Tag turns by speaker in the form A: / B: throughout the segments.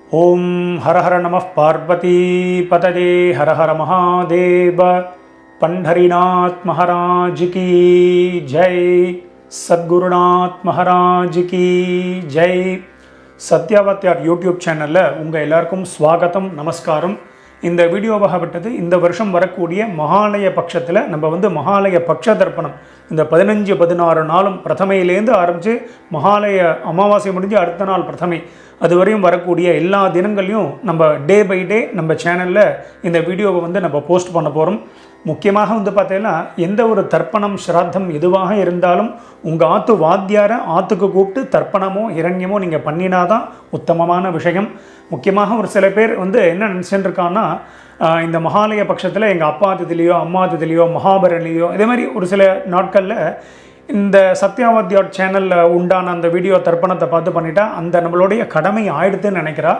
A: ओम हर हर नमः पार्वती पतये हर हर महादेव। पंढरीनाथ महाराज की जय। सद्गुरुनाथ महाराज की जय। சத்யாவத்யார் யூடியூப் சேனலில் உங்கள் எல்லாருக்கும் ஸ்வாகத்தம் நமஸ்காரம். இந்த வீடியோவாகப்பட்டது இந்த வருஷம் வரக்கூடிய மகாலய பட்சத்தில் நம்ம மகாலய பட்ச தர்ப்பணம் இந்த 15-16 நாளும் பிரதமையிலேருந்து ஆரம்பித்து மகாலய அமாவாசை முடிஞ்சு அடுத்த நாள் பிரதமை அதுவரையும் வரக்கூடிய எல்லா தினங்களையும் நம்ம டே பை டே நம்ம சேனலில் இந்த வீடியோவை நம்ம போஸ்ட் பண்ண போகிறோம். முக்கியமாக பார்த்தீங்கன்னா எந்த ஒரு தர்ப்பணம் ஸ்ராத்தம் எதுவாக இருந்தாலும் உங்கள் ஆற்று வாத்தியாரை ஆற்றுக்கு கூப்பிட்டு தர்ப்பணமோ இரண்யமோ நீங்கள் பண்ணினாதான் உத்தமமான விஷயம். முக்கியமாக ஒரு சில பேர் என்ன நினச்சிட்டு இருக்கான்னா, இந்த மகாலய பட்சத்தில் எங்கள் அப்பா திதிலையோ அம்மா திதிலையோ மகாபரணிலையோ இதே மாதிரி ஒரு சில நாட்களில் இந்த சத்யாவத்யார் சேனலில் உண்டான அந்த வீடியோ தர்ப்பணத்தை பார்த்து பண்ணிட்டா அந்த நம்மளுடைய கடமை ஆயிடுதுன்னு நினைக்கிறா.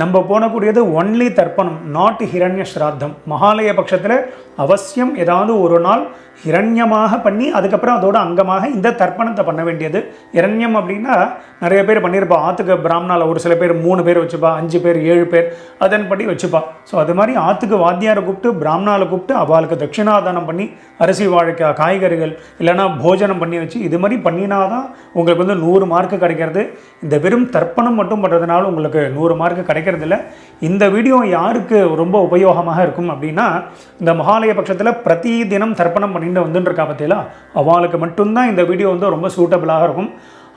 A: நம்ம போனக்கூடியது ஒன்லி தர்ப்பணம், நாட் ஹிரண்ய ஸ்ராத்தம். மகாலய பட்சத்தில் அவசியம் ஏதாவது ஒரு நாள் ஹிரண்யமாக பண்ணி அதுக்கப்புறம் அதோட அங்கமாக இந்த தர்ப்பணத்தை பண்ண வேண்டியது. இரண்யம் அப்படின்னா நிறைய பேர் பண்ணியிருப்பா. ஆற்றுக்கு பிராமணாவில் ஒரு சில பேர் 3 பேர் வச்சுப்பா, 5 பேர் 7 பேர் அதன்படி வச்சுப்பா. ஸோ அது மாதிரி ஆற்றுக்கு வாத்தியாரை கூப்பிட்டு பிராமணாவில் கூப்பிட்டு அவளுக்கு தட்சிணாதானம் பண்ணி அரிசி வாழைக்காய் காய்கறிகள் இல்லைனா போஜனம் பண்ணி வச்சு இது மாதிரி பண்ணினாதான் உங்களுக்கு 100 மார்க்கு கிடைக்கிறது. இந்த வெறும் தர்ப்பணம் மட்டும் பண்ணுறதுனால உங்களுக்கு 100 மார்க்கு கிடைக்கிறதில்ல. இந்த வீடியோ யாருக்கு ரொம்ப உபயோகமாக இருக்கும் அப்படின்னா, இந்த மகாலய பட்சத்தில் பிரதி தினம் தர்ப்பணம் பண்ணிட்டு வந்துட்டுருக்கா பார்த்தீங்களா, அவளுக்கு மட்டும்தான் இந்த வீடியோ ரொம்ப சூட்டபிளாக இருக்கும்.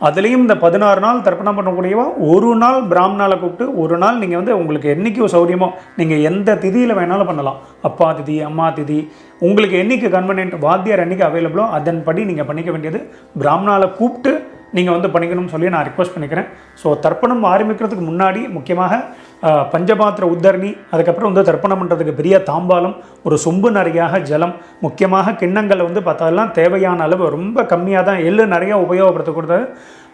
A: அதுலேயும் இந்த 16 நாள் தர்ப்பணம் பண்ணக்கூடியவா ஒரு நாள் பிராமணால கூப்பிட்டு ஒரு நாள் நீங்கள் உங்களுக்கு என்றைக்கு சௌரியமோ நீங்கள் எந்த திதியில் வேணாலும் பண்ணலாம். அப்பா திதி அம்மா திதி உங்களுக்கு என்றைக்கு கன்வீனியன்ட் வாத்தியார் என்றைக்கு அவைலபிளோ அதன்படி நீங்கள் பண்ணிக்க வேண்டியது. பிராமணால கூப்பிட்டு நீங்கள் பண்ணிக்கணும்னு சொல்லி நான் ரிக்வஸ்ட் பண்ணிக்கிறேன். ஸோ தர்ப்பணம் ஆரம்பிக்கிறதுக்கு முன்னாடி முக்கியமாக பஞ்சபாத்திர உத்தரணி, அதுக்கப்புறம் தர்ப்பணம் பண்ணுறதுக்கு பெரிய தாம்பாலம், ஒரு சொம்பு நிறையாக ஜலம், முக்கியமாக கிண்ணங்களை பார்த்தாலாம் தேவையான அளவு ரொம்ப கம்மியாக தான், எள்ளு நிறையா உபயோகப்படுத்தக்கூடாது.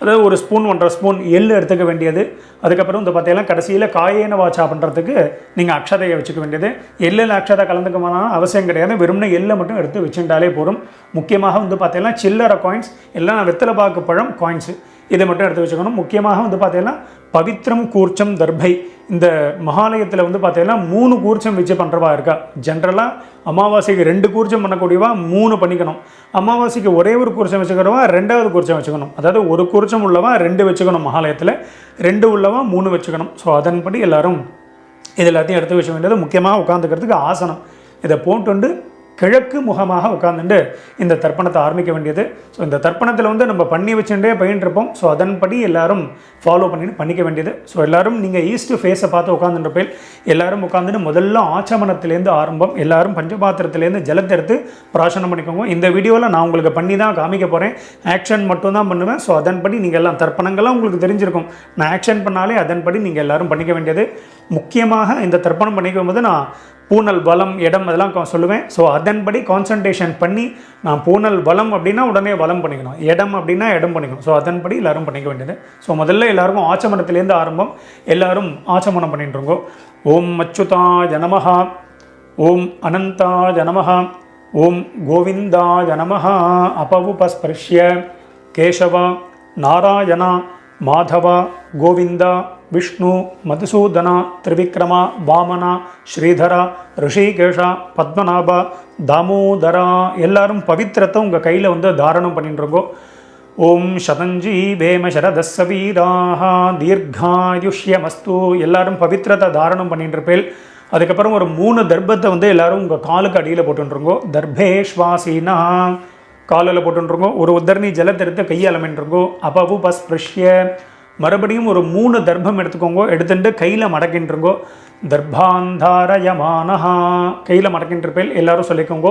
A: அதாவது ஒரு ஸ்பூன் 1.5 ஸ்பூன் எள்ளு எடுத்துக்க வேண்டியது. அதுக்கப்புறம் பார்த்தீங்கன்னா கடைசியில் காயேன வாச்சா பண்ணுறதுக்கு நீங்கள் அக்ஷதையை வச்சுக்க வேண்டியது. எள்ளில் அக்ஷதை கலந்துக்கமான அவசியம் கிடையாது, வெறும்னா எள்ளை மட்டும் எடுத்து வச்சுட்டாலே போதும். முக்கியமாக பார்த்தீங்கன்னா சில்லறை காயின்ஸ் எல்லாம் வெத்தலை பாக்கு பழம் காயின்ஸு இதை மட்டும் எடுத்து வச்சுக்கணும். முக்கியமாக பார்த்தீங்கன்னா பவித்ரம் கூர்ச்சம் தர்பை. இந்த மகாலயத்தில் பார்த்தீங்கன்னா 3 கூர்ச்சம் வச்சு பண்ணுறவா இருக்கா. ஜென்ரலாக அமாவாசைக்கு 2 கூர்ச்சம் பண்ணக்கூடியவா 3 பண்ணிக்கணும். அமாவாசைக்கு ஒரே ஒரு கூர்ச்சம் வச்சுக்கிறவா 2வது கூர்ச்சம் வச்சுக்கணும். அதாவது ஒரு கூர்ச்சம் உள்ளவா 2 வச்சுக்கணும், மகாலயத்தில் 2 உள்ளவா 3 வச்சுக்கணும். ஸோ அதன்படி எல்லாரும் இது எல்லாத்தையும் எடுத்து வச்ச வேண்டியது. முக்கியமாக உட்காந்துக்கிறதுக்கு ஆசனம் இதை போட்டு கிழக்கு முகமாக உட்காந்துட்டு இந்த தர்ப்பணத்தை ஆரம்பிக்க வேண்டியது. ஸோ இந்த தர்ப்பணத்தில் நம்ம பண்ணி வச்சுட்டே போயின்ட்டுருப்போம். ஸோ அதன்படி எல்லாரும் ஃபாலோ பண்ணிக்க வேண்டியது. ஸோ எல்லோரும் நீங்கள் ஈஸ்ட் ஃபேஸை பார்த்து உட்காந்துட்டு எல்லோரும் உட்காந்துட்டு முதல்ல ஆச்சமனத்திலேருந்து ஆரம்பம். எல்லோரும் பஞ்சபாத்திரத்துலேருந்து ஜலத்தை எடுத்து பிராசனம் பண்ணிக்கோங்க. இந்த வீடியோவில் நான் உங்களுக்கு பண்ணி தான் காமிக்க போகிறேன், ஆக்ஷன் மட்டும் தான் பண்ணுவேன். ஸோ அதன்படி நீங்கள் எல்லாம் தர்ப்பணங்கள்லாம் உங்களுக்கு தெரிஞ்சிருக்கும். நான் ஆக்ஷன் பண்ணாலே அதன்படி நீங்கள் எல்லோரும் பண்ணிக்க வேண்டியது. முக்கியமாக இந்த தர்ப்பணம் பண்ணிக்கும் போது நான் பூனல் வளம் இடம் அதெல்லாம் சொல்லுவேன். ஸோ அதன்படி கான்சன்ட்ரேஷன் பண்ணி நான் பூனல் வளம் அப்படின்னா உடனே வளம் பண்ணிக்கணும், இடம் அப்படின்னா இடம் பண்ணிக்கணும். ஸோ அதன்படி எல்லோரும் பண்ணிக்க வேண்டியது. ஸோ முதல்ல எல்லாருக்கும் ஆச்சமனத்திலேருந்து ஆரம்பம். எல்லோரும் ஆச்சமனம் பண்ணிட்டுருங்கோ. ஓம் அச்சுதாய நமஹ, ஓம் அனந்தாய நமஹ, ஓம் கோவிந்தாய நமஹ. அபவுபஸ்பர்ஷ்ய கேசவ நாராயண மாதவ கோவிந்தா விஷ்ணு மதுசூதன திரிவிக்ரம வாமன ஸ்ரீதர ரிஷிகேஷ பத்மநாப தாமோதரா. எல்லாரும் பவித்திரத்தை உங்கள் கையில் தாரணம் பண்ணிட்டுருங்கோ. ஓம் சதஞ்சி வேம சரதஸ்ஸ வீராஹ தீர்காயுஷ்யமஸ்து. எல்லாரும் பவித்திரத்தை தாரணம் பண்ணிட்டுருப்பேன். அதுக்கப்புறம் ஒரு 3 தர்ப்பத்தை எல்லாரும் உங்கள் காலுக்கு அடியில் போட்டுருங்கோ. தர்பேஷ்வாசீனா காலில் போட்டுருங்கோ. ஒரு உத்தரணி ஜலத்தை எடுத்து கையால் அமைன்றிருங்கோ. அபவு பஸ்பிருஷ்ய மறுபடியும் ஒரு 3 தர்ப்பம் எடுத்துக்கோங்க. எடுத்துட்டு கையில் மடக்கின்றிருங்கோ. தர்பாந்தாரயமானஹா கையில் மடக்கின்றிருப்பேன். எல்லாரும் சொல்லிக்கோங்க.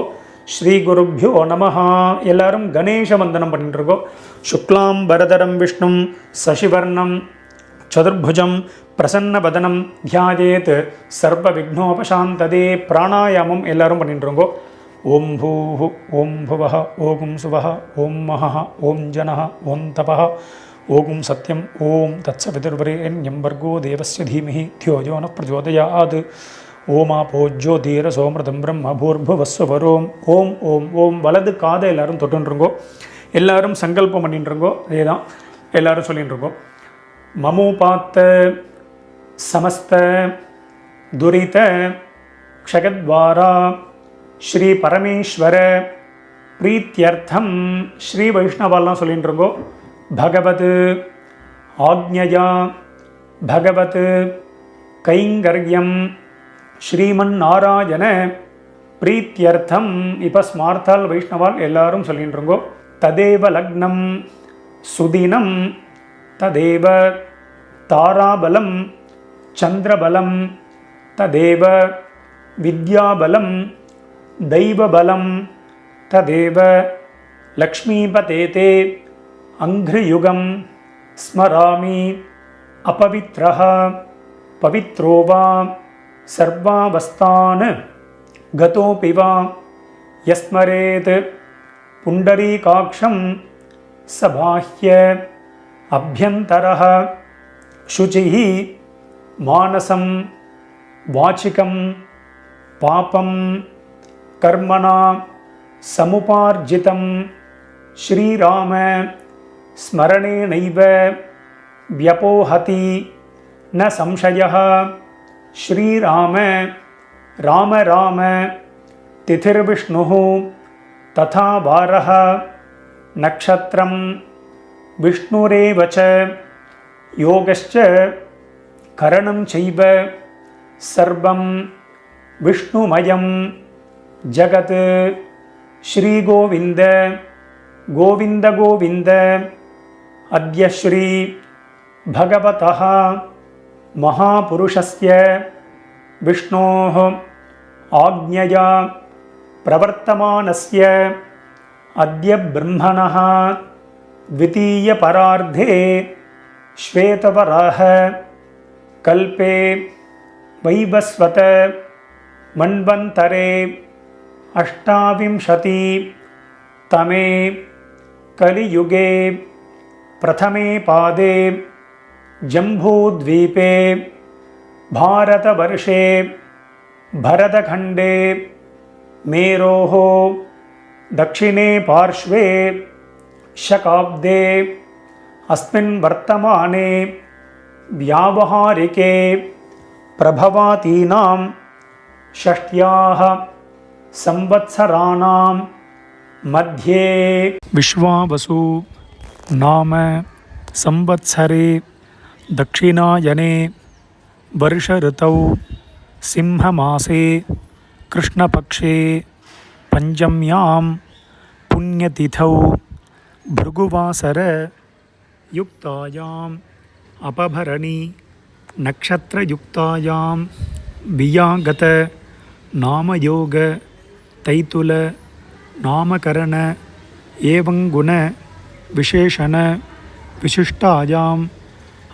A: ஸ்ரீ குருப்யோ நமஹா. எல்லாரும் கணேச வந்தனம் பண்ணிட்டுருக்கோம். சுக்லாம் பரதரம் விஷ்ணும் சசிவர்ணம் சதுர்புஜம் பிரசன்னவதனம் தியாயேத் சர்வ விக்னோபசாந்ததே. பிராணாயாமம் எல்லாரும் பண்ணிட்டுருங்கோ. ஓம் பூஹு ஓம் புவஹ ஓம் சுவஹ ஓம் மஹ ஓம் ஜனஹ ஓம் தபஹ ஓம் சத்யம் ஓம் தத்சவிதுர்வரேண்யம் வர்கோ தேவஸ்ய தீமஹி தியோ யோ ந பிரச்சோதயாத். ஓமாபோ ஜோதிரசோமிருதம் பிரம்ம பூர்புவஸ்வரோம். ஓம் ஓம் ஓம். வலது காதை எல்லாரும் தொட்டுருங்கோ. எல்லாரும் சங்கல்பம் பண்ணிட்டுருங்கோ. அதே தான் எல்லாரும் சொல்லிட்டுருங்கோ. மமோபாத்த समस्त दुरित क्षगद्वारा श्री परमेश्वर प्रीत्यर्थम श्री वैष्णवाल सोल्लिंट्रुंगो भगवत आज्ञया भगवत कैंगर्यम श्रीमन्नारायण प्रीत्यर्थम इप स्मार्ताल वैष्णवाल एल्लारुम सोल्लिंट्रुंगो तदेव लग्नम सुदिनम तदेव ताराबलम चंद्रबलम तदेव विद्याबलम दैवबलम तदेव लक्ष्मीपतेते अंघ्रियुगम स्मरामि अपवित्रः पवित्रो वा सर्वावस्थान् गतोऽपि वा यस्मरेत् पुण्डरीकाक्षं स बाह्य अभ्यन्तरः शुचिः मानसं वाचिकं पापं कर्मणा समुपार्जितं श्रीराम स्मरणेनैव व्यपोहति न संशयः श्रीराम राम राम तिथिर्विष्णुः तथा वारः नक्षत्रं विष्णुरेव च योगश्च करणं चैव सर्वं विष्णुमयं जगत् श्रीगोविन्द गोविन्द गोविन्द अद्य श्री भगवतः महापुरुषस्य विष्णोः आज्ञया प्रवर्तमानस्य अद्य ब्रह्मणः द्वितीयपरार्धे श्वेतवराह कल्पे वैवस्वत मन्वन्तरे अष्टाविंशति तमे कलियुगे प्रथमे पादे जम्बूद्वीपे भारतवर्षे भरतखण्डे मेरोः दक्षिणे पार्श्वे शकाब्दे अस्मिन् वर्तमाने व्यावहारिके प्रभवातीनां षष्ट्याः संवत्सराणां मध्ये विश्वावसु नाम संवत्सरे दक्षिणायने वर्ष ऋतौ सिंहमासे कृष्णपक्षे पंचम्यां पुण्यतिथौ भृगुवासर युक्तायाम् अपभरणी नक्षत्रयुक्तायां वियागत नामयोग तैतुल नामकरण एवं गुण विशेषण विशिष्टायाम्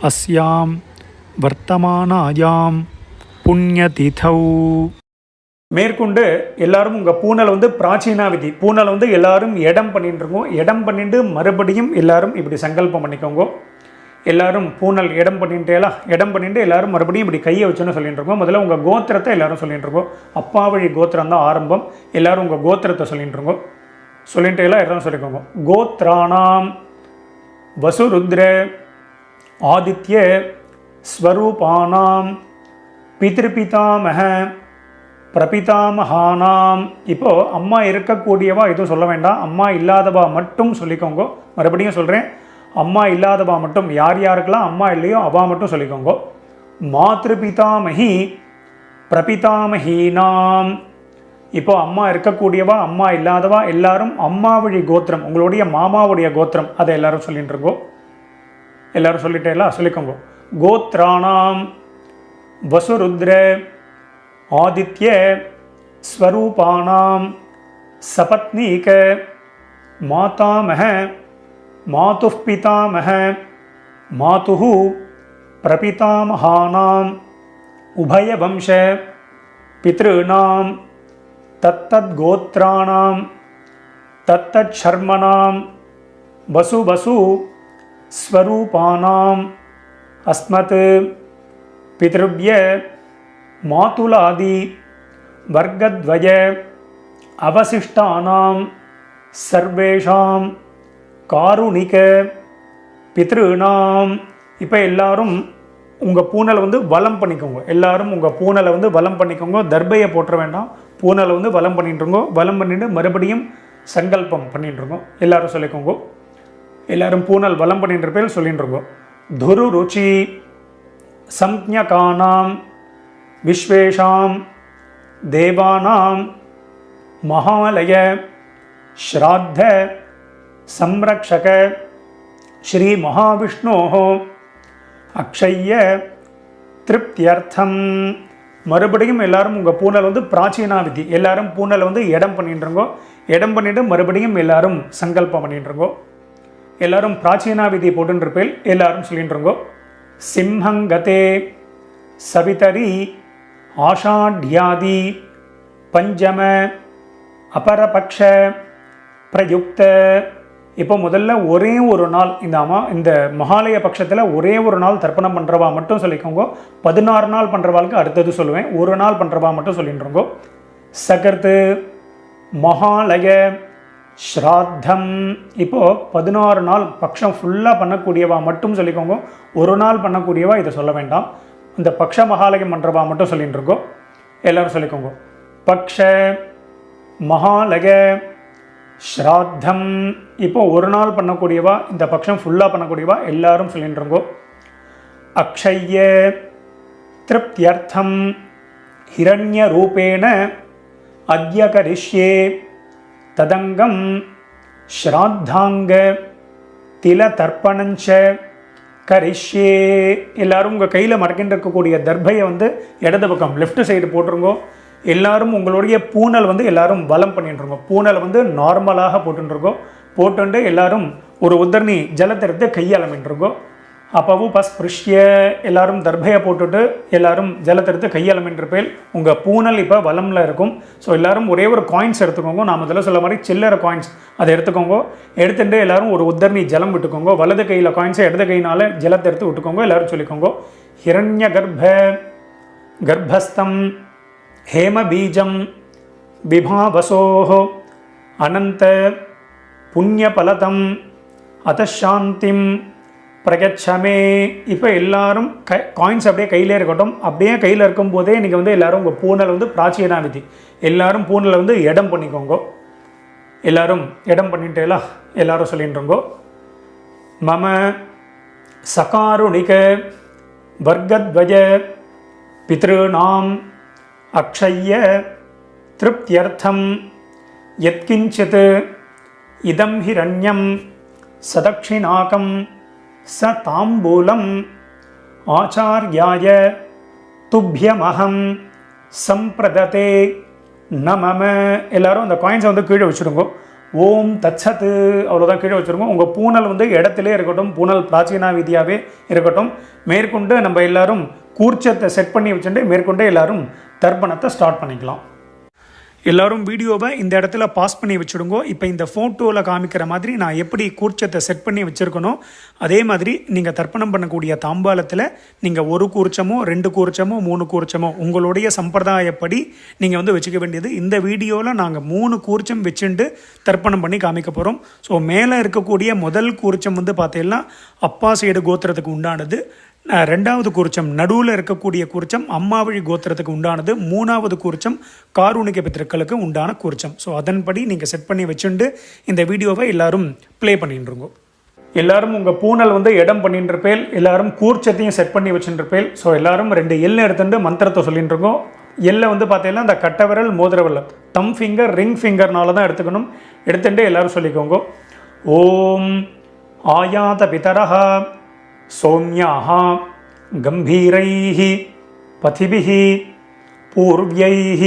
A: अस्यां वर्तमानायां पुण्यतिथौ மேற்கொண்டு எல்லாரும் உங்கள் பூனல் பிராச்சீனா விதி பூனல் எல்லாரும் இடம் பண்ணிட்டுருக்கோம். இடம் பண்ணிட்டு மறுபடியும் எல்லாரும் இப்படி சங்கல்பம் பண்ணிக்கோங்க. எல்லாரும் பூனல் இடம் பண்ணிட்டேலாம் இடம் பண்ணிட்டு எல்லாரும் மறுபடியும் இப்படி கையை வச்சுன்னு சொல்லிட்டு இருக்கோம். முதல்ல உங்கள் கோத்திரத்தை எல்லாரும் சொல்லிட்டு இருக்கோம். அப்பா வழி கோத்திரம் தான் ஆரம்பம். எல்லாரும் உங்கள் கோத்திரத்தை சொல்லிட்டு இருக்கோம். சொல்லிட்டு எல்லாரும் சொல்லிக்கோங்க. கோத்ராணாம் வசுருத்ர ஆதித்ய ஸ்வரூபானாம் பித்ருபிதாமக பிரபிதாமகானாம். இப்போது அம்மா இருக்கக்கூடியவா எதுவும் சொல்ல வேண்டாம். அம்மா இல்லாதவா மட்டும் சொல்லிக்கோங்க. மறுபடியும் சொல்கிறேன், அம்மா இல்லாதவா மட்டும், யார் யாருக்கெல்லாம் அம்மா இல்லையோ அவா மட்டும் சொல்லிக்கோங்க. மாத்ருபிதாமகி பிரபிதாமகீனாம். இப்போது அம்மா இருக்கக்கூடியவா அம்மா இல்லாதவா எல்லாரும் அம்மா வழி கோத்திரம், உங்களுடைய மாமாவுடைய கோத்திரம், அதை எல்லாரும் சொல்லிட்டு இருக்கோம். எல்லாரும் சொல்லிட்டேல சொல்லிக்கோங்க. கோத்ராணாம் வசுருத்ர ஆதித்ய ஸ்வரூபானாம் சபத்னீக மாதாமக மாதுः பிதாமக மாதுः பிரபிதாமகானாம் உபயவம்ச பித்ருணாம் தத்தத்கோத்ராணாம் தத்தச்சர்மணாம் வசு வசு ஸ்வரூபானாம் அஸ்மத் பித்ருவ்ய மாதுலாதி வர்க்கத்வய அவசிஷ்டானாம் சர்வேஷாம் காருணிக பித்ருணாம். இப்போ எல்லாரும் உங்கள் பூனலை வந்து வலம் பண்ணிக்கோங்க. எல்லாரும் உங்கள் பூனலை வந்து வலம் பண்ணிக்கோங்க. தர்பையை போட்டுற வேண்டாம். பூனலை வந்து வலம் பண்ணிட்டுருங்கோ. வலம் பண்ணிட்டு மறுபடியும் சங்கல்பம் பண்ணிட்டுருங்கோ. எல்லாரும் சொல்லிக்கோங்க. எல்லாரும் பூனல் வலம் பண்ணின்ற பேர் சொல்லிட்டுருங்கோ. துரு ருச்சி சம்ஞகானாம் விஸ்வேஷாம் தேவானாம் மகாலய ஸ்ராத்த சம்ரக்ஷக ஸ்ரீ மகாவிஷ்ணோः அக்ஷய்ய திருப்தியர்த்தம். மறுபடியும் எல்லாரும் உங்கள் பூனல் வந்து பிராச்சீனா விதி. எல்லாரும் பூனலை வந்து இடம் பண்ணிட்டுருங்கோ. இடம் பண்ணிவிட்டு மறுபடியும் எல்லாரும் சங்கல்பம் பண்ணிட்டுருங்கோ. எல்லாரும் பிராச்சீனா விதி போட்டுருப்பேல் எல்லாரும் சொல்லிட்டுருங்கோ. சிம்ஹங்கதே சவிதரி ஆஷாட்யாதி பஞ்சம அபரபக்ஷ பிரயுக்த. இப்போ முதல்ல ஒரே ஒரு நாள் இந்த மகாலய பட்சத்தில் ஒரே ஒரு நாள் தர்ப்பணம் பண்ணுறவா மட்டும் சொல்லிக்கோங்க. 16 நாள் பண்ணுறவாளுக்கு அடுத்தது சொல்லுவேன். ஒரு நாள் பண்ணுறவா மட்டும் சொல்லிட்டுருங்கோ. சகர்த்து மகாலய ஸ்ராத்தம். இப்போது 16 நாள் பட்சம் ஃபுல்லாக பண்ணக்கூடியவா மட்டும் சொல்லிக்கோங்க. ஒரு நாள் பண்ணக்கூடியவா இதை சொல்ல வேண்டாம். இந்த பக்ஷ மகாலயம் பண்ணுறவா மட்டும் சொல்லிட்டுருக்கோ. எல்லோரும் சொல்லிக்கோங்க. பக்ஷ மகாலய ஸ்ராத்தம். இப்போ ஒரு நாள் பண்ணக்கூடியவா, இந்த பட்சம் ஃபுல்லாக பண்ணக்கூடியவா எல்லாரும் சொல்லிட்டுருங்கோ. அக்ஷய்ய திருப்தியர்த்தம் ஹிரண்ய ரூபேண அத்ய கரிஷ்யே ததங்கம் ஸ்ராத்தாங்க தில தர்ப்பணஞ்ச கரிஷ்யே. எல்லாரும் உங்கள் கையில் மடக்கிட்டு இருக்கக்கூடிய தர்பையை வந்து இடது பக்கம் லெஃப்ட் சைடு போட்டுருங்கோ. எல்லாரும் உங்களுடைய பூனல் வந்து எல்லாரும் வலம் பண்ணிட்டுருங்கோ. பூனலை வந்து நார்மலாக போட்டுருக்கோம். போட்டுண்டு எல்லாரும் ஒரு உத்தரணி ஜலத்தை எடுத்து கையாளமின்றிருக்கோ. அப்பவும் பஸ்பிருஷ்ய எல்லாரும் தர்பையை போட்டுட்டு எல்லாரும் ஜலத்தை எடுத்து கையாளமின்றிருப்பேல் உங்கள் பூனல் இப்போ வலமில் இருக்கும். ஸோ எல்லாரும் ஒரே ஒரு காயின்ஸ் எடுத்துக்கோங்க. நாம் முதல்ல சொல்ல மாதிரி சில்லறை காயின்ஸ் அதை எடுத்துக்கோங்க. எடுத்துட்டு எல்லாரும் ஒரு உத்தரணி ஜலம் விட்டுக்கோங்க. வலது கையில் காயின்ஸை இடது கையினால் ஜலத்தை எடுத்து விட்டுக்கோங்க. எல்லாரும் சொல்லிக்கோங்க. ஹிரண்ய கர்ப்பஸ்தம் ஹேமபீஜம் விபாவசோஹ அனந்த புண்ணியபலதம் அதசாந்திம் பிரகச்சமே. இப்போ எல்லாரும் காயின்ஸ் அப்படியே கையிலே இருக்கட்டும். அப்படியே கையில் இருக்கும்போதே நீங்கள் வந்து எல்லோரும் உங்கள் பூனலை வந்து பிராச்சீனா விதி எல்லாரும் பூனலை வந்து இடம் பண்ணிக்கோங்க. எல்லாரும் இடம் பண்ணிட்டேலாம் எல்லாரும் சொல்லிட்டுருங்கோ. மம சகாருணிக வர்க்கத்வய பித்ருநாம் அக்ஷய்ய திருப்தியர்த்தம் யத்கிஞ்சித் இதம் ஹிரண்யம் சதக்ஷிணாகம் ச தாம்பூலம் ஆச்சார்யாய துப்யமஹம் சம்பிரததே நமம. எல்லாரும் அந்த காயின்ஸை வந்து கீழே வச்சுருங்கோ. ஓம் தத்சத்து அவ்வளோதான் கீழே வச்சுருக்கோம். உங்கள் பூனல் வந்து இடத்திலே இருக்கட்டும். பூனல் பிராச்சீனா விதியாகவே இருக்கட்டும். மேற்கொண்டு நம்ம எல்லாரும் கூர்ச்சத்தை செட் பண்ணி வச்சுட்டு மேற்கொண்டு எல்லாரும் தர்ப்பணத்தை ஸ்டார்ட் பண்ணிக்கலாம். எல்லோரும் வீடியோவை இந்த இடத்துல பாஸ் பண்ணி வச்சுடுங்க. இப்போ இந்த ஃபோட்டோவில் காமிக்கிற மாதிரி நான் எப்படி கூர்ச்சத்தை செட் பண்ணி வச்சுருக்கணும் அதே மாதிரி நீங்கள் தர்ப்பணம் பண்ணக்கூடிய தாம்பாலத்தில் நீங்கள் 1 கூர்ச்சமோ 2 கூர்ச்சமோ 3 கூர்ச்சமோ உங்களுடைய சம்பிரதாயப்படி நீங்கள் வந்து வச்சுக்க வேண்டியது. இந்த வீடியோவில் நாங்கள் 3 கூர்ச்சம் வச்சுட்டு தர்ப்பணம் பண்ணி காமிக்க போகிறோம். ஸோ மேலே இருக்கக்கூடிய முதல் கூர்ச்சம் வந்து பார்த்தீங்கன்னா அப்பா சைடு கோத்திரத்துக்கு உண்டானது. 2வது கூர்ச்சம் நடுவில் இருக்கக்கூடிய கூர்ச்சம் அம்மாவழி கோத்திரத்துக்கு உண்டானது. 3வது கூர்ச்சம் காரூணிக பித்திருக்களுக்கு உண்டான கூர்ச்சம். ஸோ அதன்படி நீங்கள் செட் பண்ணி வச்சுட்டு இந்த வீடியோவை எல்லாரும் ப்ளே பண்ணிட்டுருங்க. எல்லாரும் உங்கள் பூனல் வந்து இடம் பண்ணிட்டுருப்பேல். எல்லாரும் கூர்ச்சத்தையும் செட் பண்ணி வச்சுருப்பேல். ஸோ எல்லாரும் 2 எல் எடுத்துட்டு மந்திரத்தை சொல்லிட்டு இருக்கோம். எல்லை வந்து பார்த்தீங்கன்னா இந்த கட்டை விரல் மோதிர விரல் தம் ஃபிங்கர் ரிங் ஃபிங்கர்னால தான் எடுத்துக்கணும். எடுத்துட்டு எல்லாரும் சொல்லிக்கோங்க. ஓம் ஆயாத பிதரஹ சௌமியாஹ கம்பீரைஹ பதிபிஹ பூர்வ்யைஹ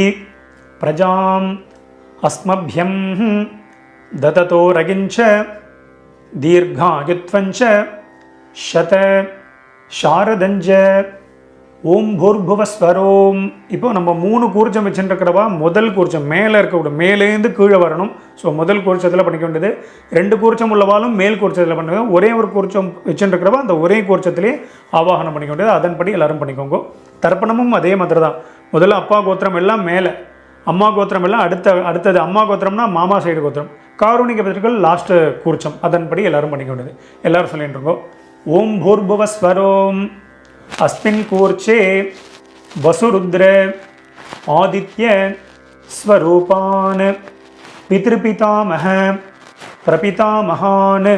A: பிரஜாம் அஸ்மப்யம் தததோ ரகிஞ்ச தீர்காயுத்வஞ்ச சத சாரதஞ்ச ஓம் பூர்புவஸ்வரோம். இப்போ நம்ம 3 கூர்ச்சம் வச்சுருக்கிறவா முதல் கூர்ச்சம் மேலே இருக்கக்கூடாது, மேலேருந்து கீழே வரணும். ஸோ முதல் கூர்ச்சத்தில் பண்ணிக்க வேண்டியது. 2 கூர்ச்சம் உள்ளவாலும் மேல் கூர்ச்சத்தில் பண்ணுவேன். ஒரே ஒரு கூர்ச்சம் வச்சுருக்கிறவா அந்த ஒரே கூர்ச்சத்திலே ஆவாகனம் பண்ணிக்க வேண்டியது. அதன்படி எல்லாரும் பண்ணிக்கோங்க. தர்ப்பணமும் அதே மாதிரி தான். முதல்ல அப்பா கோத்திரம் எல்லாம் மேலே, அம்மா கோத்திரம் எல்லாம் அடுத்தது. அம்மா கோத்திரம்னா மாமா சைடு கோத்திரம். காரூணிக பிதர்கள் லாஸ்ட்டு கூர்ச்சம். அதன்படி எல்லாரும் பண்ணிக்க வேண்டியது. எல்லாரும் சொல்லிட்டு இருக்கோம். ஓம் பூர்புவஸ்வரோம் अस्मिन् कूर्चे वसुरुद्र आदित्य स्वरूपान् पितृपितामह பிரபிதாமகான்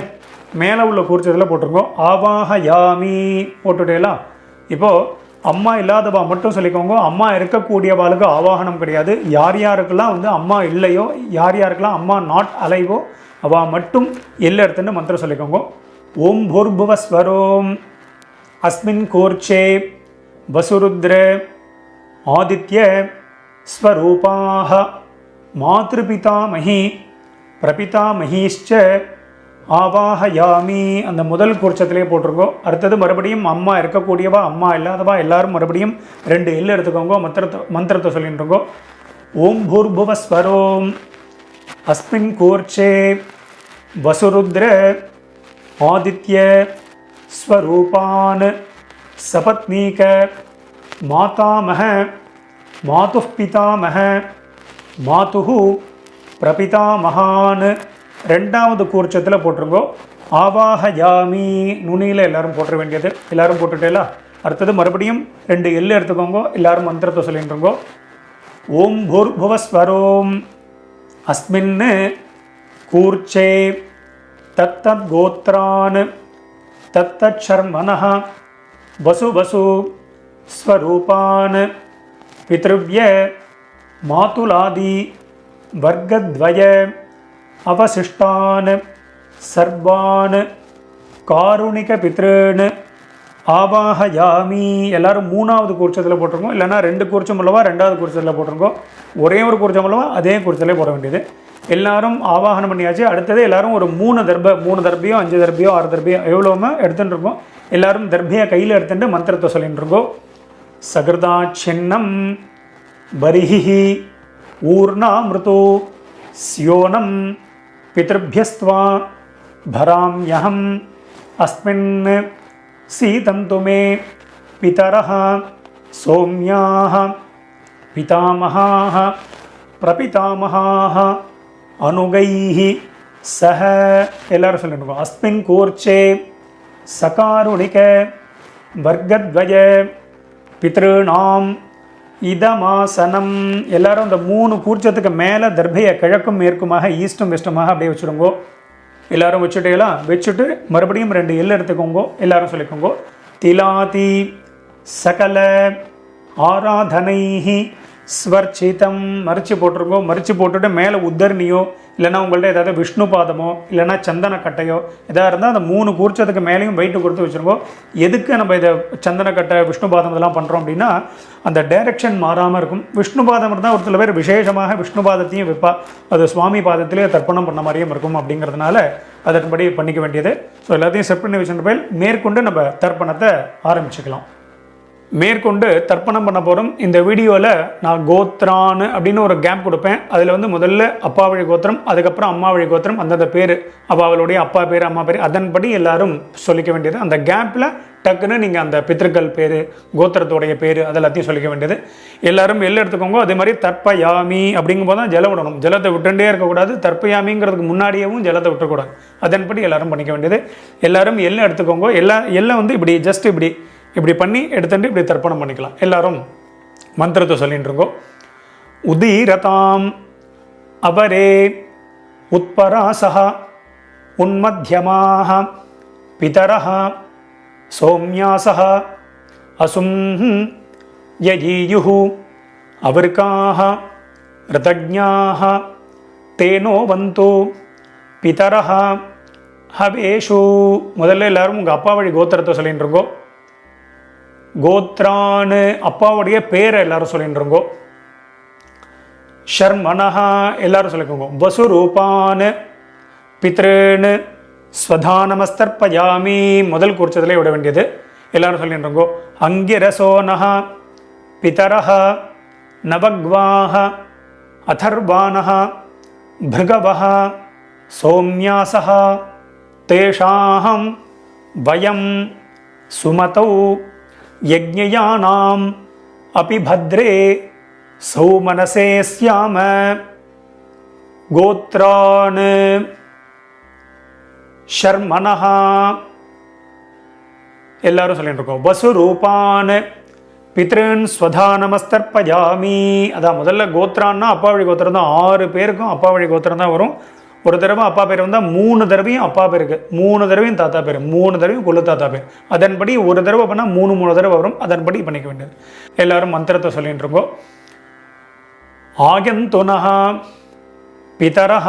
A: மேலே உள்ள கூர்ச்சத்தில் போட்டிருக்கோம். ஆவாஹயாமி போட்டுட்டேலாம். இப்போது அம்மா இல்லாதவா மட்டும் சொல்லிக்கோங்க. அம்மா இருக்கக்கூடியவாளுக்கு ஆவாகனம் கிடையாது. யார் யாருக்கெல்லாம் வந்து அம்மா இல்லையோ, யார் யாருக்கெல்லாம் அம்மா நாட் அலைவோ அவள் மட்டும் இல்லை எடுத்துன்னு மந்திரம் சொல்லிக்கோங்க. ஓம் பூர்புவஸ்வரோம் அஸ்மின் கூர்ச்சே வசுருத்ர ஆதித்ய ஸ்வரூபாஹ மாத்ருபிதாமஹி பிரபிதாமஹீஷ்ச ஆவாஹயாமி. அந்த முதல் கூர்ச்சத்திலே போட்டிருக்கோம். அடுத்தது மறுபடியும் அம்மா இருக்கக்கூடியவா அம்மா இல்லாதவா எல்லாரும் மறுபடியும் 2 எல் எடுத்துக்கோங்க. மந்திரத்தை சொல்லிட்டுருக்கோ. ஓம் பூர்புவஸ்வரோம் அஸ்மின் கூர்ச்சே வசுருத்ர ஆதித்ய ஸ்வரூபான் சபத்னீக மாதாமஹ மாதுः பிதாமஹ மாதுஹு பிரபிதாமகான். 2வது கூர்ச்சத்தில் போட்டிருங்கோ. ஆவாஹயாமி நுனியில் எல்லாரும் போட்டுற வேண்டியது. எல்லாரும் போட்டுட்டேலா. அடுத்தது மறுபடியும் 2 எல் எடுத்துக்கோங்க. எல்லாரும் மந்திரத்தை சொல்லிட்டுருங்கோ. ஓம் பூர்புவஸ்வரோம் அஸ்மின் கூர்ச்சே தத்தத் கோத்ரான் தத்தத் சர்மனஹ வசு வசு ஸ்வரூபான் பித்ருவ்ய மாதுலாதி வர்க்கத்வய அவசிஷ்டான் சர்வான் காருணிக பித்ருன் ஆவாஹயாமி. எல்லாரும் 3வது கூர்ச்சத்தில் போட்டிருக்கோம். இல்லைனா 2 கூர்ச்சம் உள்ளவா 2வது கூர்ச்சத்தில் போட்டிருக்கோம். ஒரே ஒரு கூர்ச்சம் உள்ளவா அதே கூர்ச்சத்திலே போட வேண்டியது. எல்லாரும் ஆவாகனம் பண்ணியாச்சு. அடுத்தது எல்லாரும் ஒரு 3 தர்பியோ 5 தர்பியோ 6 தர்பியோ எவ்வளோமே எடுத்துகிட்டு இருக்கோம். எல்லாரும் தர்பியை கையில் எடுத்துட்டு மந்திரத்தை சொல்லிட்டு இருக்கோம். சகிருதா சின்னம் பரிஹி ஊர்ணாமிருதோ ஸ்யோனம் பித்ருப்யஸ்த்வா பராம்யஹம் அஸ்மின் சீதந்து மே பிதரஹ சோம்யாஹ பிதாமஹாஹ பிரபிதாமஹாஹ அனுகைஹி சஹ. எல்லாரும் சொல்லிட்டு அஸ்மின் கூர்ச்சே சகாருணிக வர்க்கத்வய பித்ருணாம் இதமாசனம். எல்லாரும் இந்த 3 கூர்ச்சத்துக்கு மேலே தர்பையை கிழக்கும் மேற்குமாக ஈஸ்டும் வெஸ்ட்டுமாக அப்படியே வச்சுருங்கோ. எல்லாரும் வச்சுட்டேலாம். வச்சுட்டு மறுபடியும் 2 எல் எடுத்துக்கோங்க. எல்லாரும் சொல்லிக்கோங்க. திலாதி சகல ஆராதனைஹி ஸ்வர்ச்சிதம். மறிச்சு போட்டிருக்கோ. மறிச்சு போட்டுட்டு மேலே உத்தரணியோ இல்லைனா உங்கள்ட்ட ஏதாவது விஷ்ணு பாதமோ இல்லைனா சந்தன கட்டையோ எதாக இருந்தால் அந்த 3 கூர்ச்சத்துக்கு மேலேயும் வெயிட்டு கொடுத்து வச்சுருக்கோம். எதுக்கு நம்ம இதை சந்தனக்கட்டை விஷ்ணு பாதம் இதெல்லாம் பண்ணுறோம் அப்படின்னா அந்த டைரக்ஷன் மாறாமல் இருக்கும். விஷ்ணு பாதம் இருந்தால் ஒரு சில பேர் விசேஷமாக விஷ்ணு பாதத்தையும் வைப்பா. அது சுவாமி பாதத்திலே தர்ப்பணம் பண்ண மாதிரியும் இருக்கும். அப்படிங்கிறதுனால அதன்படி பண்ணிக்க வேண்டியது. ஸோ எல்லாத்தையும் செட் பண்ணி வச்சுட்டு போய் மேற்கொண்டு நம்ம தர்ப்பணத்தை ஆரம்பிச்சுக்கலாம். மேற்கொண்டு தர்ப்பணம் பண்ண போகிறோம். இந்த வீடியோவில் நான் கோத்ரான் அப்படின்னு ஒரு கேப் கொடுப்பேன். அதில் வந்து முதல்ல அப்பா வழி கோத்திரம், அதுக்கப்புறம் அம்மா வழி கோத்திரம், அந்தந்த பேர் அவளுடைய அப்பா பேர் அம்மா பேர் அதன்படி எல்லாரும் சொல்லிக்க வேண்டியது. அந்த கேப்பில் டக்குன்னு நீங்கள் அந்த பித்திருக்கள் பேர் கோத்திரத்தோடைய பேர் அதெல்லாத்தையும் சொல்லிக்க வேண்டியது. எல்லாரும் எல்லாம் எடுத்துக்கோங்க. அதே மாதிரி தர்ப்பயாமி அப்படிங்கும் போது தான் ஜலம் விடணும். ஜலத்தை விட்டுட்டே இருக்கக்கூடாது. தர்ப்பயாமிங்கிறதுக்கு முன்னாடியேவும் ஜலத்தை விட்டுக்கூடாது. அதன்படி எல்லாரும் பண்ணிக்க வேண்டியது. எல்லாரும் எல்லாம் எடுத்துக்கோங்க. எல்லாம் வந்து இப்படி ஜஸ்ட் இப்படி பண்ணி எடுத்துட்டு இப்படி தர்ப்பணம் பண்ணிக்கலாம். எல்லாரும் மந்திரத்தை சொல்லிட்டு இருக்கோம். உதீரதாம் அபரே உத்பராசஹ உன்மத்யமாக பிதரஹ சோம்யாசஹ அசும் யஜீயுஹு அவர்காஹ ரிதஜ்ஞாஹ தேனோ வந்தோ பிதரஹ ஹவேஷு. முதல்ல எல்லாரும் உங்கள் அப்பா வழி கோத்திரத்தை சொல்லிட்டு இருக்கோம். கோத்ரான்னு அப்பாவுடைய பேரை எல்லாரும் சொல்லிட்டு இருக்கோ. ஷர்மனஹா எல்லாரும் சொல்லிக்கோங்க. வசுரூபான் பித்ருன்னு ஸ்வதானமஸ்தர்ப்பயாமி முதல் கூர்ச்சத்திலே விட வேண்டியது. எல்லாரும் சொல்லிட்டு இருக்கோ. அங்கிரசோனஹ பிதரஹ நவக்வாஹ அதர்வானஹ பிருகவஹ சோம்யாசஹ தேஷாஹம் வயம் சுமதௌ யஜ்ஞயானாம் அபி பத்ரே சௌமனசே ஸ்யாம. கோத்ரான் ஷர்மனஹ எல்லாரும் சொல்லிட்டு இருக்கோம். வசு ரூபான் பித்ருன் ஸ்வதா நமஸ்தர்ப்பயாமி. அதான் முதல்ல கோத்திரான்னா அப்பா வழி கோத்திரம் தான். 6 பேருக்கும் அப்பா வழி கோத்திரம் தான் வரும். ஒரு தடவை அப்பா பேர் வந்தால் 3 தடவையும் அப்பா பேருக்கு, 3 தடவையும் தாத்தா பேர், 3 தடவையும் கொள்ளு தாத்தா பேர். அதன்படி ஒரு தடவை பண்ணால் 3 தடவை வரும். அதன்படி பண்ணிக்க வேண்டியது. எல்லாரும் மந்திரத்தை சொல்லிட்டு இருக்கோம். ஆகந்துனஹ பிதரஹ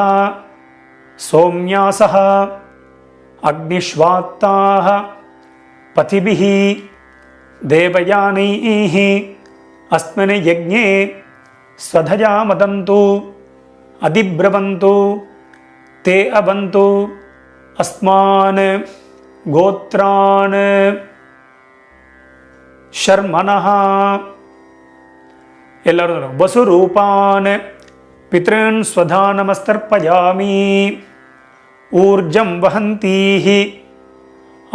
A: சோம்யாசஹ அக்னிஷ்வாத்தாஹ பதிபிஹி தேவயானைः அஸ்மின் யஜ்ஞே ஸ்வதயா மதந்து அதிப்ரவந்து தே அபந்து அஸ்மான் கோத்ரான் ஷர்மனஹ. எல்லாரும் வசுரூபான் பித்ருன் ஸ்வதா நமஸ்தர்ப்பயாமி ஊர்ஜம் வஹந்தீஹி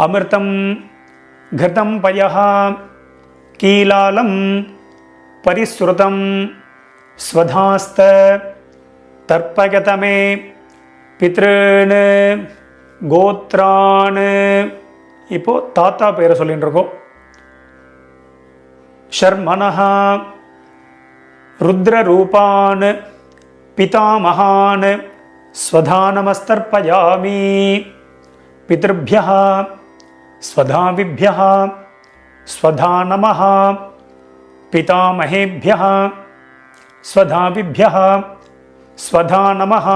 A: அமிர்தம் घृतं पयः कीलालं परिश्रुतं स्वधास्त तर्पयत मे पितॄन् கோத்ரான். இப்போ தாத்தா பேரை சொல்லிட்டு இருக்கோம். ஷர்மனஹ ருத்ரரூபான் பிதாமகான் ஸ்வதா நமஸ்தர்ப்பயாமி பித்ருभ्यः स्वधाविभ्यः स्वधा नमः पितामहेभ्यः स्वधाविभ्यः स्वधा नमः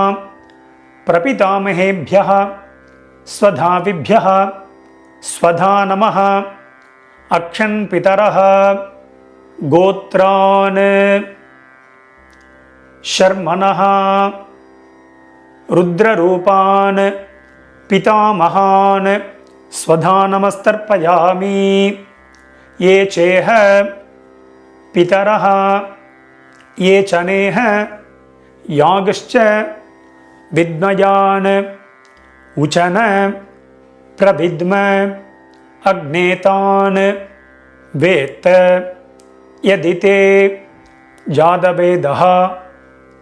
A: प्रपितामहेभ्यः स्वधाविभ्यः स्वधा नमः अक्षन् पितरः गोत्रान् शर्मणः रुद्ररूपान् पितामहान् स्वधा नमस्तर्पयामि ये चेह पितरः ये चनेह यागश्च विद्मयान् उचन प्रविद्म अग्नेतान् वेत्त यदि ते जातवेदः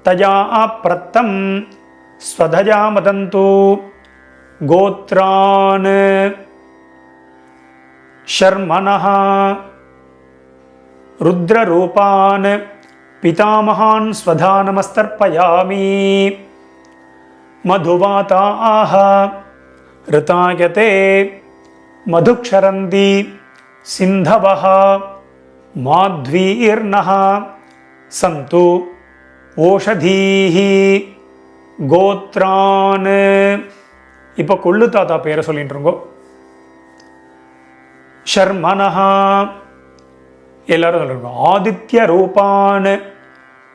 A: तया अप्रत्तं स्वधया मदन्तु கோத்ரான் ஷர்மனஹ ருத்ரரூபான் பிதாமகான் ஸ்வதா நமஸ்தர்ப்பயாமி மதுவாதாஹ ரிதாயதே மதுக்ஷரந்தி சிந்தவஹ மாத்வீர்ணஹ சந்து ஓஷதீஹி கோத்ரான். இப்போ கொள்ளு தாத்தா பேரை சொல்லிட்டு இருக்கோம். ஷர்மனஹ எல்லாரும் சொல்லிருக்கோம். ஆதித்ய ரூபான்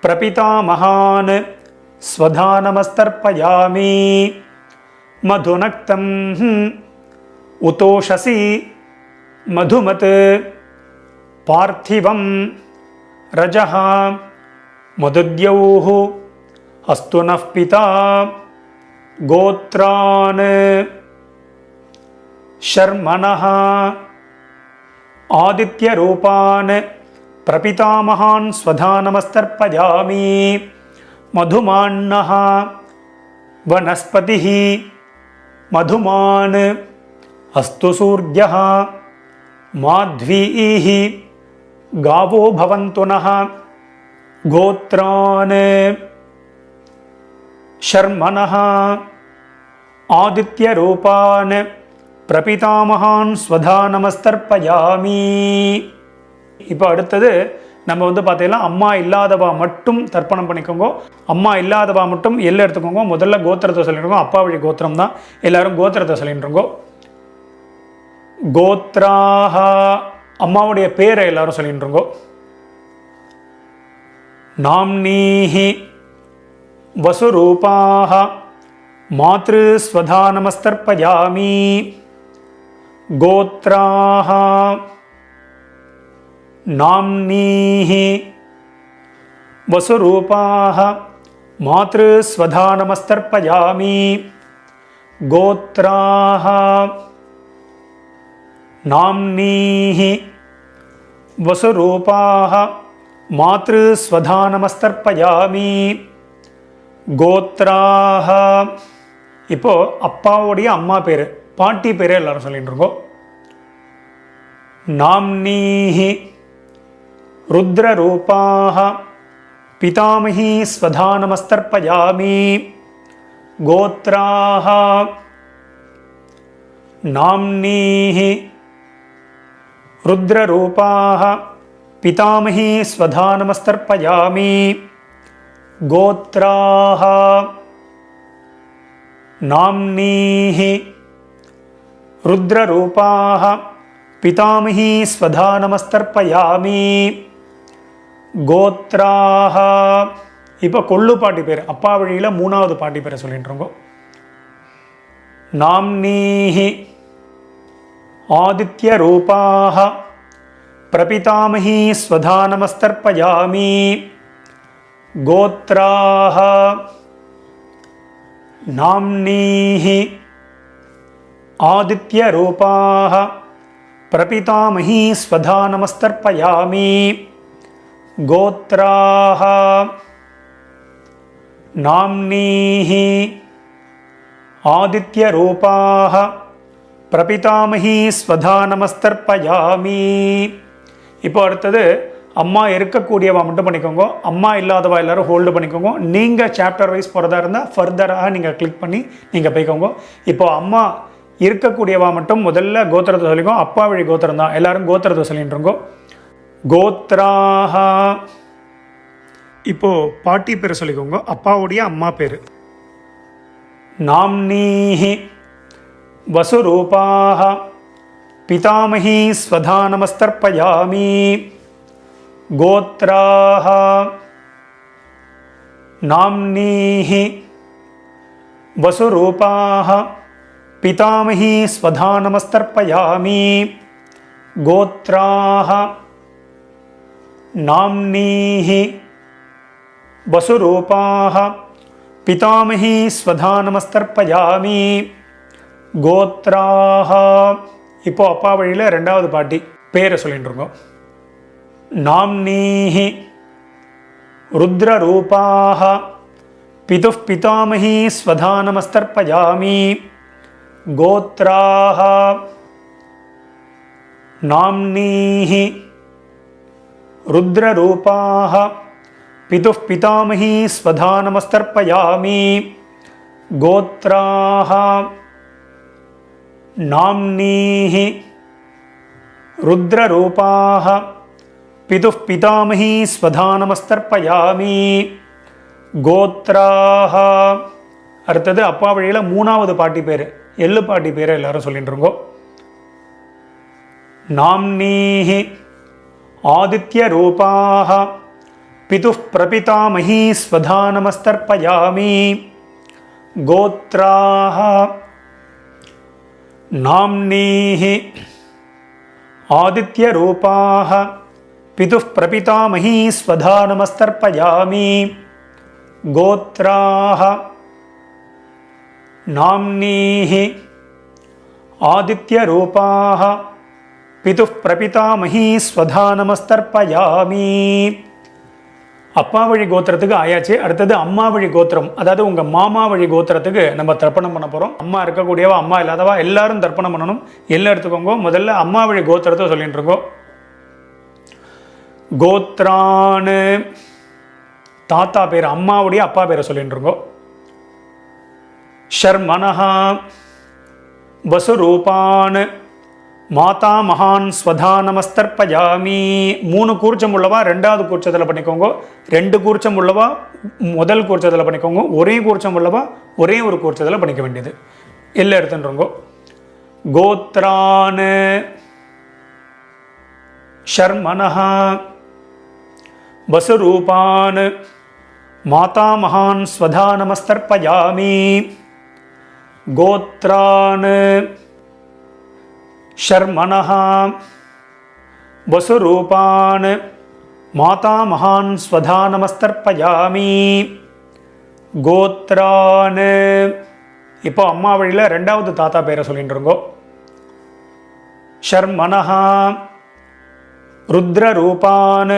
A: பிரபிதாமகான் ஸ்வதா நமஸ்தர்ப்பயாமி மதுநக்தம் உதோஷசி மதுமத் பார்த்திவம் ரஜஹ மதுத்யௌஹ அஸ்து நஃப் பிதா கோத்ரான் ஷர்மனஹ ஆதித்ய ரூபான் பிரபிதாமகான் ஸ்வதா நமஸ்தர்ப்பயாமி மதுமான்னஹ வனஸ்பதிஹி மதுமான் அஸ்து சூர்யஹ மாத்வீஹி காவோ பவந்து நஹ கோத்ரான் ஷர்மனஹ ஆதித்ய ரூபான் பிரபிதாமகான் ஸ்வதா நமஸ்தர்ப்பயாமி. இப்போ அடுத்தது நம்ம பார்த்தீங்கன்னா அம்மா இல்லாதவா மட்டும் தர்ப்பணம் பண்ணிக்கோங்க. அம்மா இல்லாதவா மட்டும் எல்லாம் எடுத்துக்கோங்க. முதல்ல கோத்திரத்தை சொல்லிட்டுருக்கோம். அப்பா வழி கோத்திரம் தான். எல்லாரும் கோத்திரத்தை சொல்லிட்டுருக்கோ. கோத்ராஹ அம்மாவுடைய பேரை எல்லாரும் சொல்லிட்டுருக்கோ. நாம்னீஹி வசுரூபாஹ மாத்ரு ஸ்வதா நமஸ்தர்ப்பயாமி கோத்ராஹ நாம்னீஹி வசுரூபாஹ மாத்ரு ஸ்வதா நமஸ்தர்ப்பயாமி கோத்ராஹ நாம்னீஹி வசுரூபாஹ மாத்ரு ஸ்வதா நமஸ்தர்ப்பயாமி கோத்ராஹ. இப்போ அப்பாவுடைய அம்மா பேர், பாட்டி பேர் எல்லாரும் சொல்லிட்டு இருக்கோம். नाम्नीः रुद्ररूपाः पितामही स्वधा नमस्तर्पयामि गोत्राः नाम्नीः रुद्ररूपाः पितामही स्वधा नमस्तर्पयामि गोत्राः नाम्नीः रुद्ररूपाः पितामही स्वधा नमस्तर्पयामि गोत्राः இப்போ கொள்ளு பாட்டி பேர் அப்பா வழியில் மூணாவது பாட்டி பேரை சொல்லிட்டுருங்கோ. நாம்னீஹி ஆதித்ய ரூபாः பிரபிதாமஹி ஸ்வதா நமஸ்தர்ப்பயாமி கோத்ராः நாம்னீஹி ஆதித்ய ரூபாः பிரபிதாமஹி ஸ்வதா நமஸ்தர்ப்பயாமி गोत्राः नाम्नीः आदित्यरूपाः प्रपितामही स्वधा நமஸ்தர்ப்பயாமி. இப்போ அடுத்தது அம்மா இருக்கக்கூடியவா மட்டும் பண்ணிக்கோங்க, அம்மா இல்லாதவா எல்லாரும் ஹோல்டு பண்ணிக்கோங்க. நீங்கள் சாப்டர் வைஸ் போகிறதா இருந்தால் ஃபர்தராக நீங்கள் கிளிக் பண்ணி நீங்கள் போய்க்கோங்க. இப்போ அம்மா இருக்கக்கூடியவா மட்டும் முதல்ல கோத்திரத்தை சொல்லிக்கோங்க. அப்பா வழி கோத்திரம் தான், எல்லாரும் கோத்திரத்தை சொல்லிட்டுருங்கோ. கோத்ராஹ இப்போ பாட்டி பேர் சொல்லிக்கோங்க, அப்பாவுடைய அம்மா பேர். நாம்னீஹி வசுரூபாஹ பிதாமஹி ஸ்வதா நமஸ்தர்ப்பயாமி கோத்ராஹ நாம்னீஹி வசுரூபாஹ பிதாமஹி ஸ்வதா நமஸ்தர்ப்பயாமி கோத்ராஹ नाम्नीः वसुरूपाः पितामही स्वधा நமஸ்தர்ப்பயாமி கோத்ராः. இப்போ அப்பா வழியில் ரெண்டாவது பாட்டி பேரை சொல்லிட்டுருங்க. நாம்னீஹி ருத்ரரூபாः பிதுः பிதாமஹி ஸ்வதா நமஸ்தர்ப்பயாமி கோத்ராः நாம்னீஹி रुद्ररूपाः पितुः पितामही स्वधा नमस्तर्पयामि गोत्राः नाम्नीः रुद्ररूपाः पितुः पितामही स्वधा नमस्तर्पयामि गोत्राः. அடுத்தது அப்பா வழியில் மூணாவது பாட்டி பேர், எள்ளு பாட்டி பேரை எல்லாரும் சொல்லிட்டு இருக்கோம். நாம்னீஹி आदित्यरूपाः पितुः प्रपितामही स्वधा नमस्तर्पयामि गोत्राः नाम्नीः आदित्यरूपाः पितुः प्रपितामही स्वधा नमस्तर्पयामि गोत्राः नाम्नीः आदित्यरूपाः பிதுः பிரபிதாமஹி ஸ்வதா நமஸ்தர்ப்பயாமி. அப்பா வழி கோத்திரத்துக்கு ஆயாச்சு. அடுத்தது அம்மா வழி கோத்திரம், அதாவது உங்கள் மாமா வழி கோத்திரத்துக்கு நம்ம தர்ப்பணம் பண்ண போகிறோம். அம்மா இருக்கக்கூடியவா அம்மா இல்லாதவா எல்லாரும் தர்ப்பணம் பண்ணணும். எல்லாம் எடுத்துக்கோங்க. முதல்ல அம்மா வழி கோத்திரத்தை சொல்லிட்டு இருக்கோம். கோத்ரான்னு தாத்தா பேர், அம்மாவுடைய அப்பா பேரை சொல்லிட்டு இருக்கோம். ஷர்மனஹா வசுரூபான் மாதா மகான் ஸ்வதா நமஸ்தர்ப்பயாமி. 3 கூர்ச்சம் உள்ளவா ரெண்டாவது கூர்ச்சத்தில் பண்ணிக்கோங்க. 2 கூர்ச்சம் உள்ளவா முதல் கூர்ச்சத்தில் பண்ணிக்கோங்க. ஒரே கூர்ச்சம் உள்ளவா ஒரே ஒரு கூர்ச்சத்தில் பண்ணிக்க வேண்டியது. எல்லாம் எடுத்துன்றோங்க. கோத்ரான் ஷர்மனஹா வசுரூபான் மாதா மகான் ஸ்வதா நமஸ்தர்ப்பயாமி கோத்ரான் ஷர்மனஹ வசுரூபான் மாதா மகான் ஸ்வதா நமஸ்தர்ப்பயாமி கோத்ரான். இப்போ அம்மா வழியில் ரெண்டாவது தாத்தா பேரை சொல்லிட்டு இருக்கோ. ஷர்மனஹ ருத்ரரூபான்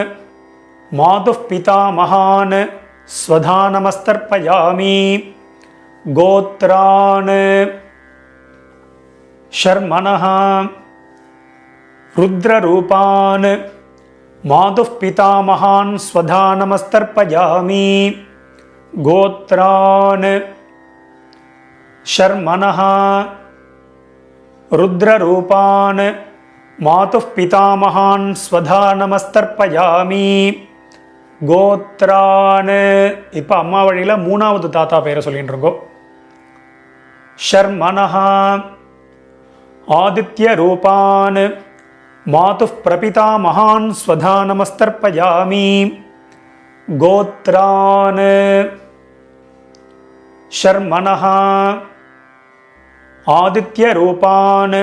A: மாதுः பிதாமகான் ஸ்வதா நமஸ்தர்ப்பயாமி கோத்ரான். ஷர்மனஹ रुद्ररूपान् मातुः पितामहान् स्वधा नमस्तर्पयामि गोत्रान् शर्मणः रुद्ररूपान् मातुः पितामहान् स्वधा नमस्तर्पयामि கோத்ரான். இப்போ அம்மா வழியில் மூணாவது தாத்தா பேரை சொல்லிட்டு இருக்கோம். ஷர்மனஹா ஆதித்ய ரூபான் மாதுः பிரபிதாமகான் ஸ்வதா நமஸ்தர்ப்பயாமி கோத்ரான். ஷர்மனஹா ஆதித்ய ரூபான்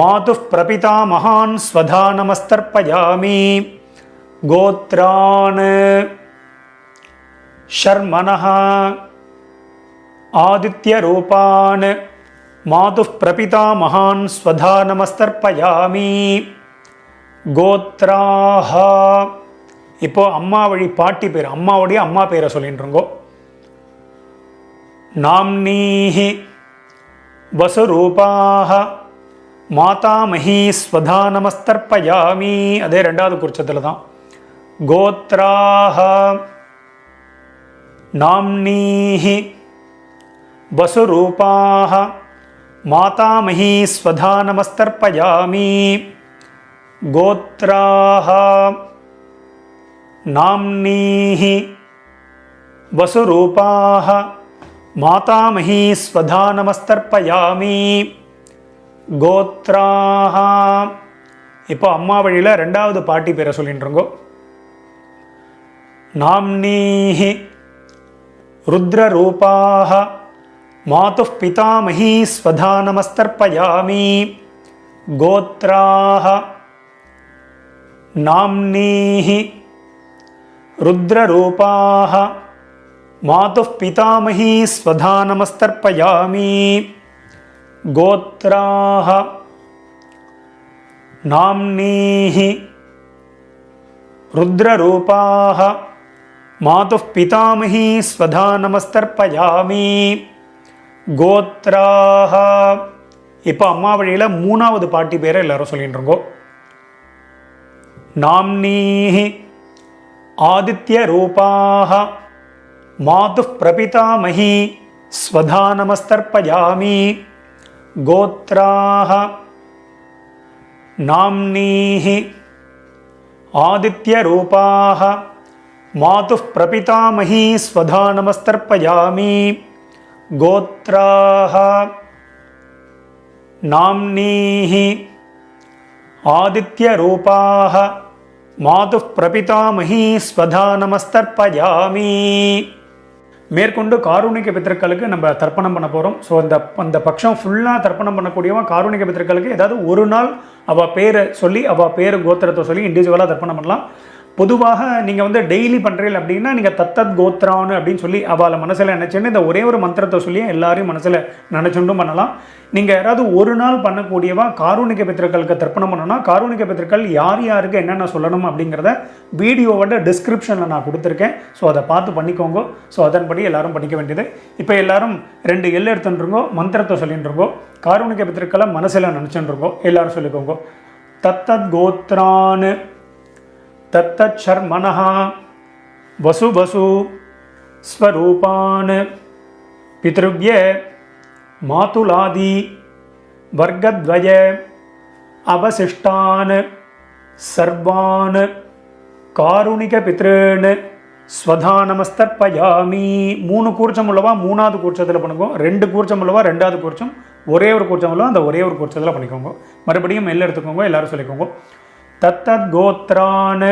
A: மாதுः பிரபிதாமகான் ஸ்வதா நமஸ்தர்ப்பயாமி கோத்ரான். ஷர்மனஹ ஆதித்ய ரூபான் மாதுः பிரபிதாமகான் ஸ்வதா நமஸ்தர்ப்பயாமி கோத்ராஹ. இப்போ அம்மா வழி பாட்டி பேர், அம்மாவுடைய அம்மா பேரை சொல்லிட்டுருங்கோ. நாம்னீஹி வசுரூபாஹ மாதாமஹி ஸ்வதா நமஸ்தர்ப்பயாமி. அதே ரெண்டாவது குறிச்சத்தில் தான். கோத்ராஹ நாம்னீஹி வசுரூபாஹ மாதாமஹி ஸ்வதா நமஸ்தர்ப்பயாமி கோத்ராஹ நாம்னீஹி வசுரூபாஹ மாதாமஹி ஸ்வதா நமஸ்தர்ப்பயாமி கோத்ராஹ. இப்போ அம்மா வழியில் ரெண்டாவது பாட்டி பேரை சொல்லிட்டு இருக்கோம். நாம்னீஹி ருத்ரரூபாஹ மாதுः பிதாமஹி ஸ்வதா நமஸ்தர்ப்பயாமி கோத்ராஹ நாம்னீஹி ருத்ரரூபாஹ மாதுः பிதாமஹி ஸ்வதா நமஸ்தர்ப்பயாமி கோத்ராஹ நாம்னீஹி ருத்ரரூபாஹ மாதுः பிதாமஹி ஸ்வதா நமஸ்தர்ப்பயாமி கோத்ராஹ. இப்போ அம்மா வழியில் மூணாவது பாட்டி பேரை எல்லாரும் சொல்லிட்டு இருக்கோம். நாம்னீஹி ஆதித்ய ரூபாஹ மாதுः பிரபிதாமஹி ஸ்வதா நமஸ்தர்ப்பயாமி கோத்ராஹ நாம்னீஹி ஆதித்ய ரூபாஹ மாதுः பிரபிதாமஹி ஸ்வதா நமஸ்தர்ப்பயாமி கோத்ராஹ நாம்னீஹி ஆதித்ய ரூபாஹ மாதுः பிரபிதாமஹி ஸ்வதா நமஸ்தர்ப்பயாமி. மேற்கொண்டு காருணிக பித்திருக்களுக்கு நம்ம தர்ப்பணம் பண்ண போகிறோம். ஸோ அந்த பட்சம் ஃபுல்லாக தர்ப்பணம் பண்ணக்கூடியவன் காருணிக பித்திருக்களுக்கு ஏதாவது ஒரு நாள் அவள் பேரை சொல்லி அவள் பேர் கோத்திரத்தை சொல்லி இண்டிவிஜுவலாக தர்ப்பணம் பண்ணலாம். பொதுவாக நீங்கள் வந்து டெய்லி பண்ணுறீங்க அப்படின்னா நீங்கள் தத்தத் கோத்ரான்னு அப்படின்னு சொல்லி அவளை மனசில் நினச்சின்னு இந்த ஒரே ஒரு மந்திரத்தை சொல்லி எல்லாரையும் மனசில் நினச்சுண்டும் பண்ணலாம். நீங்கள் யாராவது ஒரு நாள் பண்ணக்கூடியவா காருணிக பித்திருக்களுக்கு தர்ப்பணம் பண்ணணும்னா காருணிக பித்திருக்கள் யார் யாருக்கு என்னென்ன சொல்லணும் அப்படிங்கிறத வீடியோவோட டிஸ்கிரிப்ஷனில் நான் கொடுத்துருக்கேன். ஸோ அதை பார்த்து பண்ணிக்கோங்க. ஸோ அதன்படி எல்லாரும் பண்ணிக்க வேண்டியது. இப்போ எல்லாரும் 2 எல் எடுத்துட்டுருங்கோ, மந்திரத்தை சொல்லிட்டுருங்கோ, காருணிக பித்திருக்களை மனசில் நினச்சுட்டுருங்கோ. எல்லாரும் சொல்லிக்கோங்க. தத்தத் கோத்ரான் தத்தத் ஷர்மனஹ வசு வசு ஸ்வரூபான் பித்ருவ்ய மாதுலாதி வர்க்கத்வய அவசிஷ்டான் சர்வான் காருணிக பித்ருன் ஸ்வதா நமஸ்தர்ப்பயாமி. 3 கூர்ச்சம் உள்ளவா 3வது கூர்ச்சத்தில் பண்ணுங்க. 2 கூர்ச்சம் உள்ளவா 2வது கூர்ச்சம், ஒரே ஒரு கூர்ச்சம் உள்ளவா அந்த ஒரே ஒரு கூர்ச்சத்தில் பண்ணிக்கோங்க. மறுபடியும் எல்லாம் எடுத்துக்கோங்க. எல்லாரும் சொல்லிக்கோங்க. தத்தத் கோத்ரான்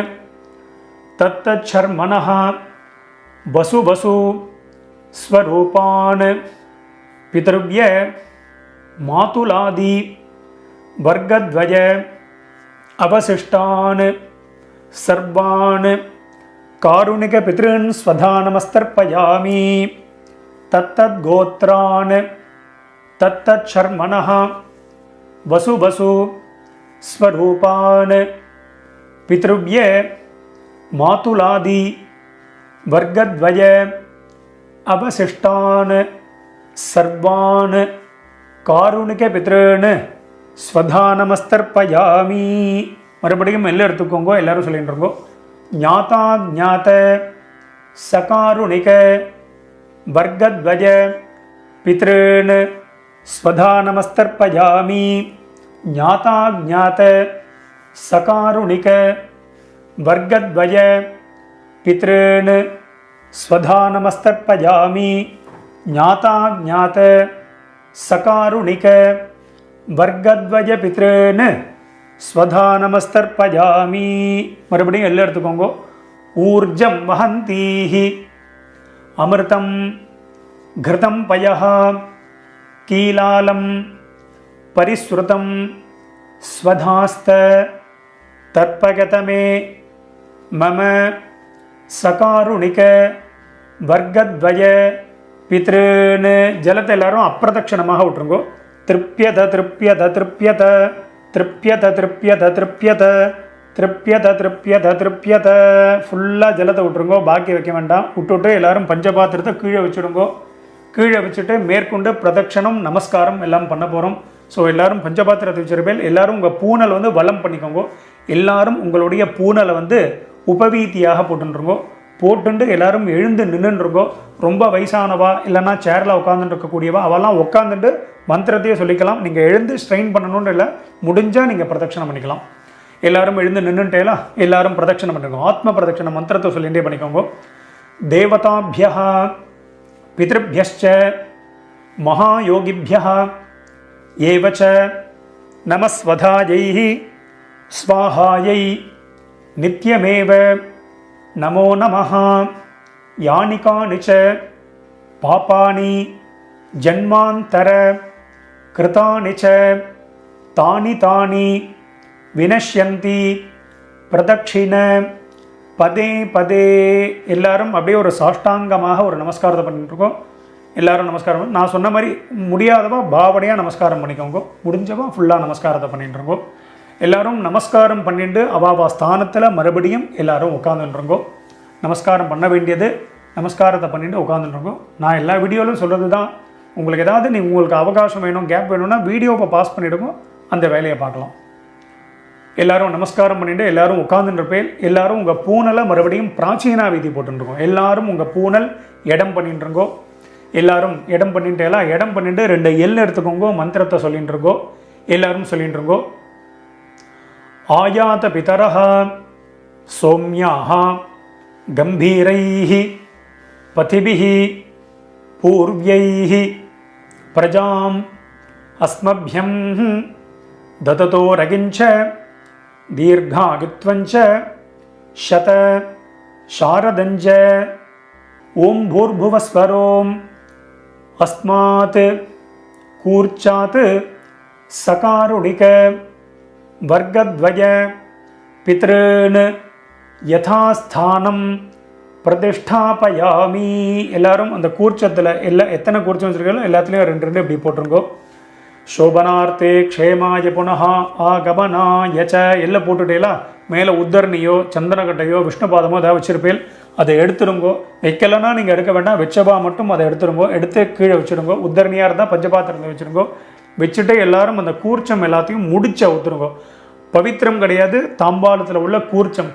A: தத்தத் ஷர்மனஹ வசு வசு ஸ்வரூபான் பித்ருவ்ய மாதுலாதி வர்க்கத்வய அவசிஷ்டான் சர்வான் காருணிக பித்ருன் ஸ்வதா நமஸ்தர்ப்பயாமி. தத்தத் கோத்ரான் தத்தத் ஷர்மனஹ வசு வசு ஸ்வரூபான் பித்ருவ்ய மாதுலாதி வர்க்கத்வய அவசிஷ்டான் சர்வான் காருணிக பித்ருன் ஸ்வதானமஸ்தர்ப்பயாமி. மறுபடியும் எல்லாம் எடுத்துக்கோங்க, எல்லாரும் சொல்லிட்டு இருக்கோம். ஞாதா ஞாத சகாருணிக வர்கத்வஜ பித்ருன் ஸ்வதானமஸ்தர்ப்பயாமி. ஞாதா ஞாத சகாருணிக வர்கத்வஜ பித்ருன் ஸ்வதானமஸ்தர்ப்பயாமி. ஞாதா ஞாத சகாருணிக வர்கத்வஜ பித்ருன் ஸ்வதானமஸ்தர்ப்பயாமி. மறுபடியும் எல்லாம் எடுத்துக்கோங்க. ஊர்ஜம் வஹந்தீஹி அமிர்தம் கிருதம் பயஹ கீலாலம் பரிஸ்ருதம் ஸ்வதாஸ்த தர்ப்பகதமே மம சகாருணிக வர்கத்வய பித்ருன்னு. ஜலத்தை எல்லாரும் அப்பிரதட்சணமாக விட்டுருங்கோ. திருப்யத திருப்யத திருப்யத திருப்யத திருப்யத திருப்யத திருப்யத திருப்யத திருப்யத. ஃபுல்லாக ஜலத்தை விட்டுருங்கோ, பாக்கி வைக்க வேண்டாம். விட்டுவிட்டு எல்லாரும் பஞ்சபாத்திரத்தை கீழே வச்சுடுங்கோ. கீழே வச்சுட்டு மேற்கொண்டு பிரதட்சணம் நமஸ்காரம் எல்லாம் பண்ண போகிறோம். ஸோ எல்லாரும் பஞ்சபாத்திரத்தை வச்சிருப்பேன். எல்லாரும் உங்கள் பூனலை வந்து வலம் பண்ணிக்கோங்க. எல்லாரும் உங்களுடைய பூனலை வந்து உபவீதியாக போட்டுருங்கோ. போட்டுண்டு எல்லாரும் எழுந்து நின்றுருங்கோ. ரொம்ப வயசானவா இல்லைன்னா சேரில் உட்காந்துட்டு இருக்கக்கூடியவா அவெல்லாம் உட்காந்துட்டு மந்திரத்தையே சொல்லிக்கலாம். நீங்கள் எழுந்து ஸ்ட்ரெயின் பண்ணணும்னு இல்லை, முடிஞ்சால் நீங்கள் பிரதட்சணம் பண்ணிக்கலாம். எல்லாரும் எழுந்து நின்றுட்டேலா எல்லாரும் பிரதட்சணம் பண்ணிக்கோங்க. ஆத்ம பிரதட்சண மந்திரத்தை சொல்லிகிட்டே பண்ணிக்கோங்க. தேவதாபிய பித்ருபியச்ச மகாயோகிபிய ஏவச்ச நமஸ்வதாயை ஸ்வாஹாயை நித்யமேவ நமோ நமஹ. யானி கானிச்ச பாபானி ஜன்மாந்தர கிருதானி ச தானி தானி வினஷ்யந்தி பிரதட்சிண பதே பதே. எல்லாரும் அப்படியே ஒரு சாஷ்டாங்கமாக ஒரு நமஸ்காரத்தை பண்ணிட்டு இருக்கோம். எல்லாரும் நமஸ்காரம். நான் சொன்ன மாதிரி முடியாதவா பாவனையாக நமஸ்காரம் பண்ணிக்கோங்க, முடிஞ்சவா ஃபுல்லாக நமஸ்காரத்தை பண்ணிட்டு இருக்கோம். எல்லாரும் நமஸ்காரம் பண்ணிட்டு அவாவா ஸ்தானத்தில் மறுபடியும் எல்லாரும் உட்காந்துருங்கோ. நமஸ்காரம் பண்ண வேண்டியது நமஸ்காரத்தை பண்ணிட்டு உட்காந்துருங்கோ. நான் எல்லா வீடியோவிலும் சொல்கிறது தான், உங்களுக்கு ஏதாவது உங்களுக்கு அவகாசம் வேணும், கேப் வேணும்னா வீடியோவை பாஸ் பண்ணிவிடுங்க, அந்த வேலையை பார்க்கலாம். எல்லாரும் நமஸ்காரம் பண்ணிட்டு எல்லாரும் உட்காந்துருப்பேன். எல்லாரும் உங்கள் பூனலை மறுபடியும் பிராச்சீனா வீதி போட்டுருக்கோம். எல்லாரும் உங்கள் பூனல் இடம் பண்ணிட்டுருங்கோ. எல்லாரும் இடம் பண்ணிட்டு எல்லாம் இடம் பண்ணிட்டு 2 எல் எடுத்துக்கோங்க. மந்திரத்தை சொல்லிட்டு இருக்கோ. எல்லாரும் சொல்லிட்டு இருக்கோ. ஆயாத பிதரஹ சோம்யாஹ கம்பீரைஹி பதிபிஹி பூர்வ்யைஹி பிரஜாம் அஸ்மப்யம் தததோ ரகிஞ்ச தீர்காகித்வஞ்ச சத சாரதஞ்ச ஓம் பூர்புவஸ்வரோம் அஸ்மாத் கூர்ச்சாத் சகாருணிக வர்கத்வய பித்ருன் யதாஸ்தானம் பிரதிஷ்டாபயாமி. எல்லாரும் அந்த கூர்ச்சத்தில் எத்தனை கூர்ச்சம் வச்சுருக்கீங்களோ எல்லாத்துலேயும் 2 இப்படி போட்டுருங்கோ. சோபனார்த்தே க்ஷேமாய புனஹ ஆகமனாயச்ச எல்லாம் போட்டுட்டேலா. மேலே உத்தரணியோ சந்தனக்கட்டையோ விஷ்ணுபாதமோ ஏதாவது வச்சுருப்பேன், அதை எடுத்துருங்கோ. வைக்கலைன்னா நீங்கள் எடுக்க வேண்டாம், வச்சபா மட்டும் அதை எடுத்துருங்கோ. எடுத்து கீழே வச்சுருங்கோ. உத்தரணியாக இருந்தால் பஞ்சபாத்திரத்தை வச்சுருங்கோ. வச்சுட்டு எல்லாரும் அந்த கூர்ச்சம் எல்லாத்தையும் முடிச்ச ஊற்றுருங்கோ. பவித்திரம் கிடையாது, தாம்பாளத்தில் உள்ள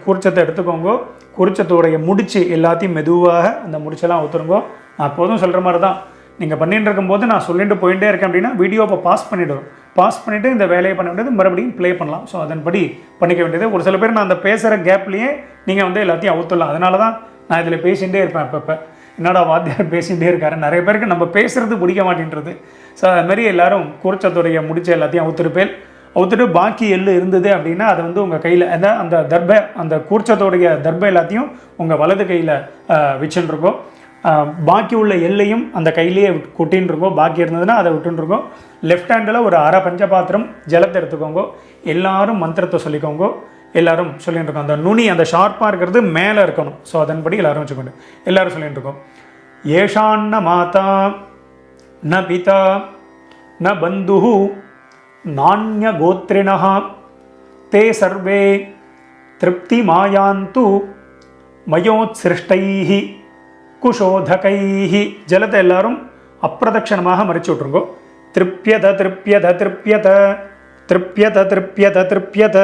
A: கூர்ச்சத்தை எடுத்துக்கோங்க. கூர்ச்சத்தோடைய முடிச்சு எல்லாத்தையும் மெதுவாக அந்த முடிச்செல்லாம் ஊற்றுருங்கோ. நான் எப்போதும் சொல்கிற மாதிரி தான், நீங்கள் பண்ணிட்டு இருக்கும்போது நான் சொல்லிட்டு போயிட்டே இருக்கேன் அப்படின்னா வீடியோவை பாஸ் பண்ணிவிடுவோம். பாஸ் பண்ணிவிட்டு இந்த வேலையை பண்ண வேண்டியது மறுபடியும் ப்ளே பண்ணலாம். ஸோ அதன்படி பண்ணிக்க வேண்டியது. ஒரு சில பேர் நான் அந்த பேசுகிற கேப்லேயே நீங்கள் வந்து எல்லாத்தையும் அவுத்துடலாம். அதனால தான் நான் இதில் பேசிகிட்டே இருப்பேன். அப்பப்போ என்னடா வாத்தியார் பேசிகிட்டே இருக்காரு. நிறைய பேருக்கு நம்ம பேசுகிறது பிடிக்க மாட்டேன்றது. ஸோ அதுமாரி எல்லோரும் கூர்ச்சத்துடைய முடிச்ச எல்லாத்தையும் அவுத்துருப்பேன். அவுத்துட்டு பாக்கி எள்ளு இருந்தது அப்படின்னா அதை வந்து உங்கள் கையில் அந்த தர்பை, அந்த கூர்ச்சத்தோடைய தர்பை எல்லாத்தையும் உங்கள் வலது கையில் வச்சுருக்கோம். பாக்கி உள்ள எல்லையும் அந்த கையிலேயே கொட்டின்னு இருக்கோம். பாக்கி இருந்ததுன்னா அதை விட்டுருக்கோம். லெஃப்ட் ஹேண்டில் ஒரு அரை பஞ்சபாத்திரம் ஜலத்தை எடுத்துக்கோங்க. எல்லாரும் மந்திரத்தை சொல்லிக்கோங்க. எல்லாரும் சொல்லிட்டு இருக்கோம். அந்த நுனி அந்த ஷார்ப்பாக இருக்கிறது மேலே இருக்கணும். ஸோ அதன்படி எல்லாரும் வச்சுக்கோங்க. எல்லாரும் சொல்லிட்டு இருக்கோம். ஏஷான்ன மாதா ந பிதா ந பந்து நானிய கோத்ரிணः தே சர்வே திருப்தி மாயாந்து மயோத்சிருஷ்டைஹி குஷோதகைஹி. ஜலத்தை எல்லாரும் அப்பிரதட்சணமாக மறிச்சு விட்ருங்கோ. திருப்யத திருப்யத திருப்யத திருப்யத திருப்யத திருப்யத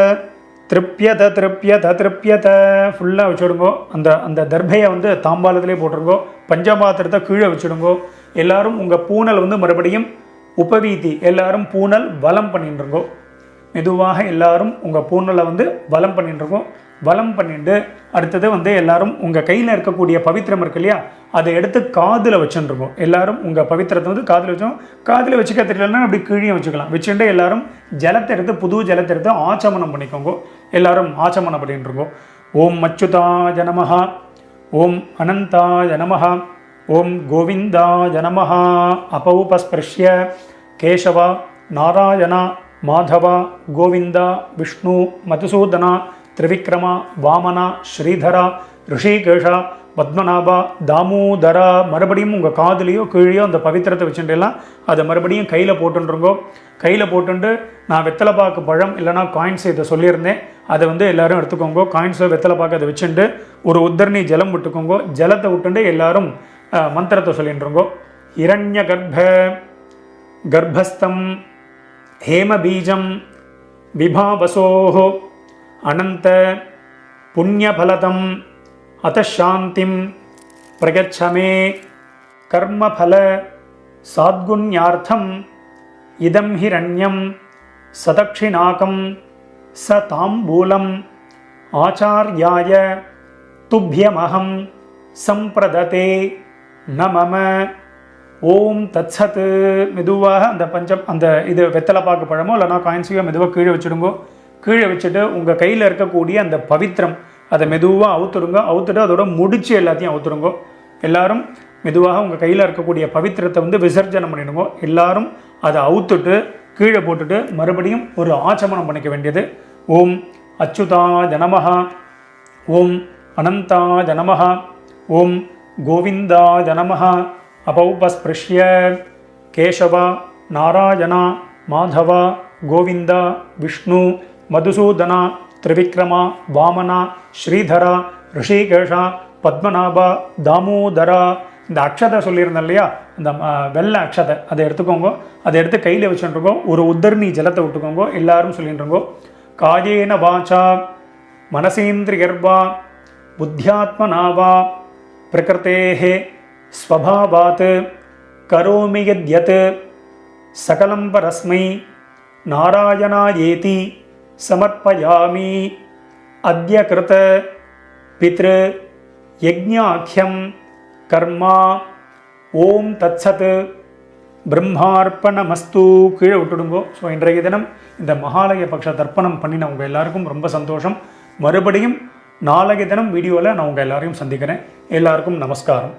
A: திருப்யத திருப்யத திருப்யத ஃபுல்லாக வச்சுடுங்கோ. அந்த அந்த தர்பையை வந்து தாம்பாளத்திலே போட்டுருங்கோ. பஞ்சபாத்திரத்தை கீழே வச்சுடுங்கோ. எல்லாரும் உங்கள் பூனல் வந்து மறுபடியும் உபவீதி எல்லாரும் பூனல் வலம் பண்ணிட்டுருங்கோ. மெதுவாக எல்லாரும் உங்கள் பூனலை வந்து வலம் பண்ணிட்டுருங்கோ. வலம் பண்ணிட்டு அடுத்தது வந்து எல்லாரும் உங்கள் கையில் இருக்கக்கூடிய பவித்திரம் இருக்கு இல்லையா, அதை எடுத்து காதில் வச்சுருக்கோம். எல்லாரும் உங்கள் பவித்திரத்தை வந்து காதில் வச்சோம். காதில் வச்சுக்க தெரியலன்னா அப்படி கீழே வச்சுக்கலாம். வச்சுட்டு எல்லாரும் ஜலத்தை எடுத்து புது ஜலத்தை எடுத்து ஆச்சமனம் பண்ணிக்கோங்க. எல்லாரும் ஆச்சமனம் பண்ணிட்டு இருக்கோம். ஓம் அச்சுதாய நமஹ, ஓம் அனந்தாய நமஹ, ஓம் கோவிந்தாய நமஹ. அபௌபஸ்பிருஷ்ய கேசவா நாராயணா மாதவா கோவிந்தா விஷ்ணு மதுசூதனா திரிவிக்ரமா வாமனா ஸ்ரீதரா ரிஷிகேஷா பத்மநாபா தாமோதரா. மறுபடியும் உங்கள் காதுலேயோ கீழேயோ அந்த பவித்திரத்தை வச்சுட்டுலாம் அதை மறுபடியும் கையில் போட்டுருங்கோ. கையில் போட்டுட்டு நான் வெத்தலைப்பாக்கு பழம் இல்லைனா காயின்ஸ் இதை சொல்லியிருந்தேன், அதை வந்து எல்லோரும் எடுத்துக்கோங்க. காயின்ஸோ வெத்தலைப்பாக்கு அதை வச்சுட்டு ஒரு உத்தரணி ஜலம் விட்டுக்கோங்க. ஜலத்தை விட்டுட்டு எல்லாரும் மந்திரத்தை சொல்லிட்டுருங்கோ. இரண்ய கர்ப்பஸ்தம் ஹேமபீஜம் விபாவசோஹோ அனந்த புண்ணியபலதம் அத்தசாந்திம் பிரகச்சமே கர்மபல சாத்குண்யார்த்தம் இதம் ஹிரண்யம் சதக்ஷிணாகம் ச தாம்பூலம் ஆச்சார்யாய துப்யமஹம் சம்பிரததே நமம. ஓம் தத்சத். மெதுவாக அந்த இது வெத்தலைப்பாக்கு பழமோ இல்லைனா காயின்ஸையோ மெதுவாக கீழே வச்சுடுங்கோ. கீழே வச்சுட்டு உங்கள் கையில் இருக்கக்கூடிய அந்த பவித்திரம் அதை மெதுவாக அவுத்துடுங்க. அவுத்துட்டு அதோட முடிச்சு எல்லாத்தையும் அவுத்துடுங்க. எல்லாரும் மெதுவாக உங்கள் கையில் இருக்கக்கூடிய பவித்திரத்தை வந்து விசர்ஜனம் பண்ணிடுங்க. எல்லாரும் அதை அவுத்துட்டு கீழே போட்டுட்டு மறுபடியும் ஒரு ஆச்சமனம் பண்ணிக்க வேண்டியது. ஓம் அச்சுதாய நமஹ, ஓம் அனந்தாய நமஹ, ஓம் கோவிந்தாய நமஹ. அபௌபஸ்பிருஷ்ய கேசவா நாராயணா மாதவா கோவிந்தா விஷ்ணு மதுசூதனா திரிவிக்ரமா வாமனா ஸ்ரீதரா ரிஷிகேஷா பத்மநாபா தாமோதரா. இந்த அக்ஷதை சொல்லியிருந்தேன் இல்லையா, இந்த வெள்ளை அக்ஷதை அதை எடுத்துக்கோங்க. அதை எடுத்து கையில் வச்சுருக்கோம். ஒரு உத்தரணி ஜலத்தை விட்டுக்கோங்க. எல்லாரும் சொல்லிட்டுருங்கோ. காயேன வாச்சா மனசேந்திரியர்வா புத்தியாத்மனாவா பிரகிருதேஹே ஸ்வபாவாத் கரோமி யத்யத் சகலம் பரஸ்மை நாராயணாயேதி சமர்ப்பயாமி அத்ய கிருத பித்ரு யஜ்ஞாக்யம் கர்மா. ஓம் தத்சத் பிரம்மார்ப்பணமஸ்து. கீழே விட்டுடுங்கோ. ஸோ இன்றைய தினம் இந்த மகாலய பக்ஷ தர்ப்பணம் பண்ணின உங்கள் எல்லாருக்கும் ரொம்ப சந்தோஷம். மறுபடியும் நாளைய தினம் வீடியோவில் நான் உங்கள் எல்லாரையும் சந்திக்கிறேன். எல்லாருக்கும் நமஸ்காரம்.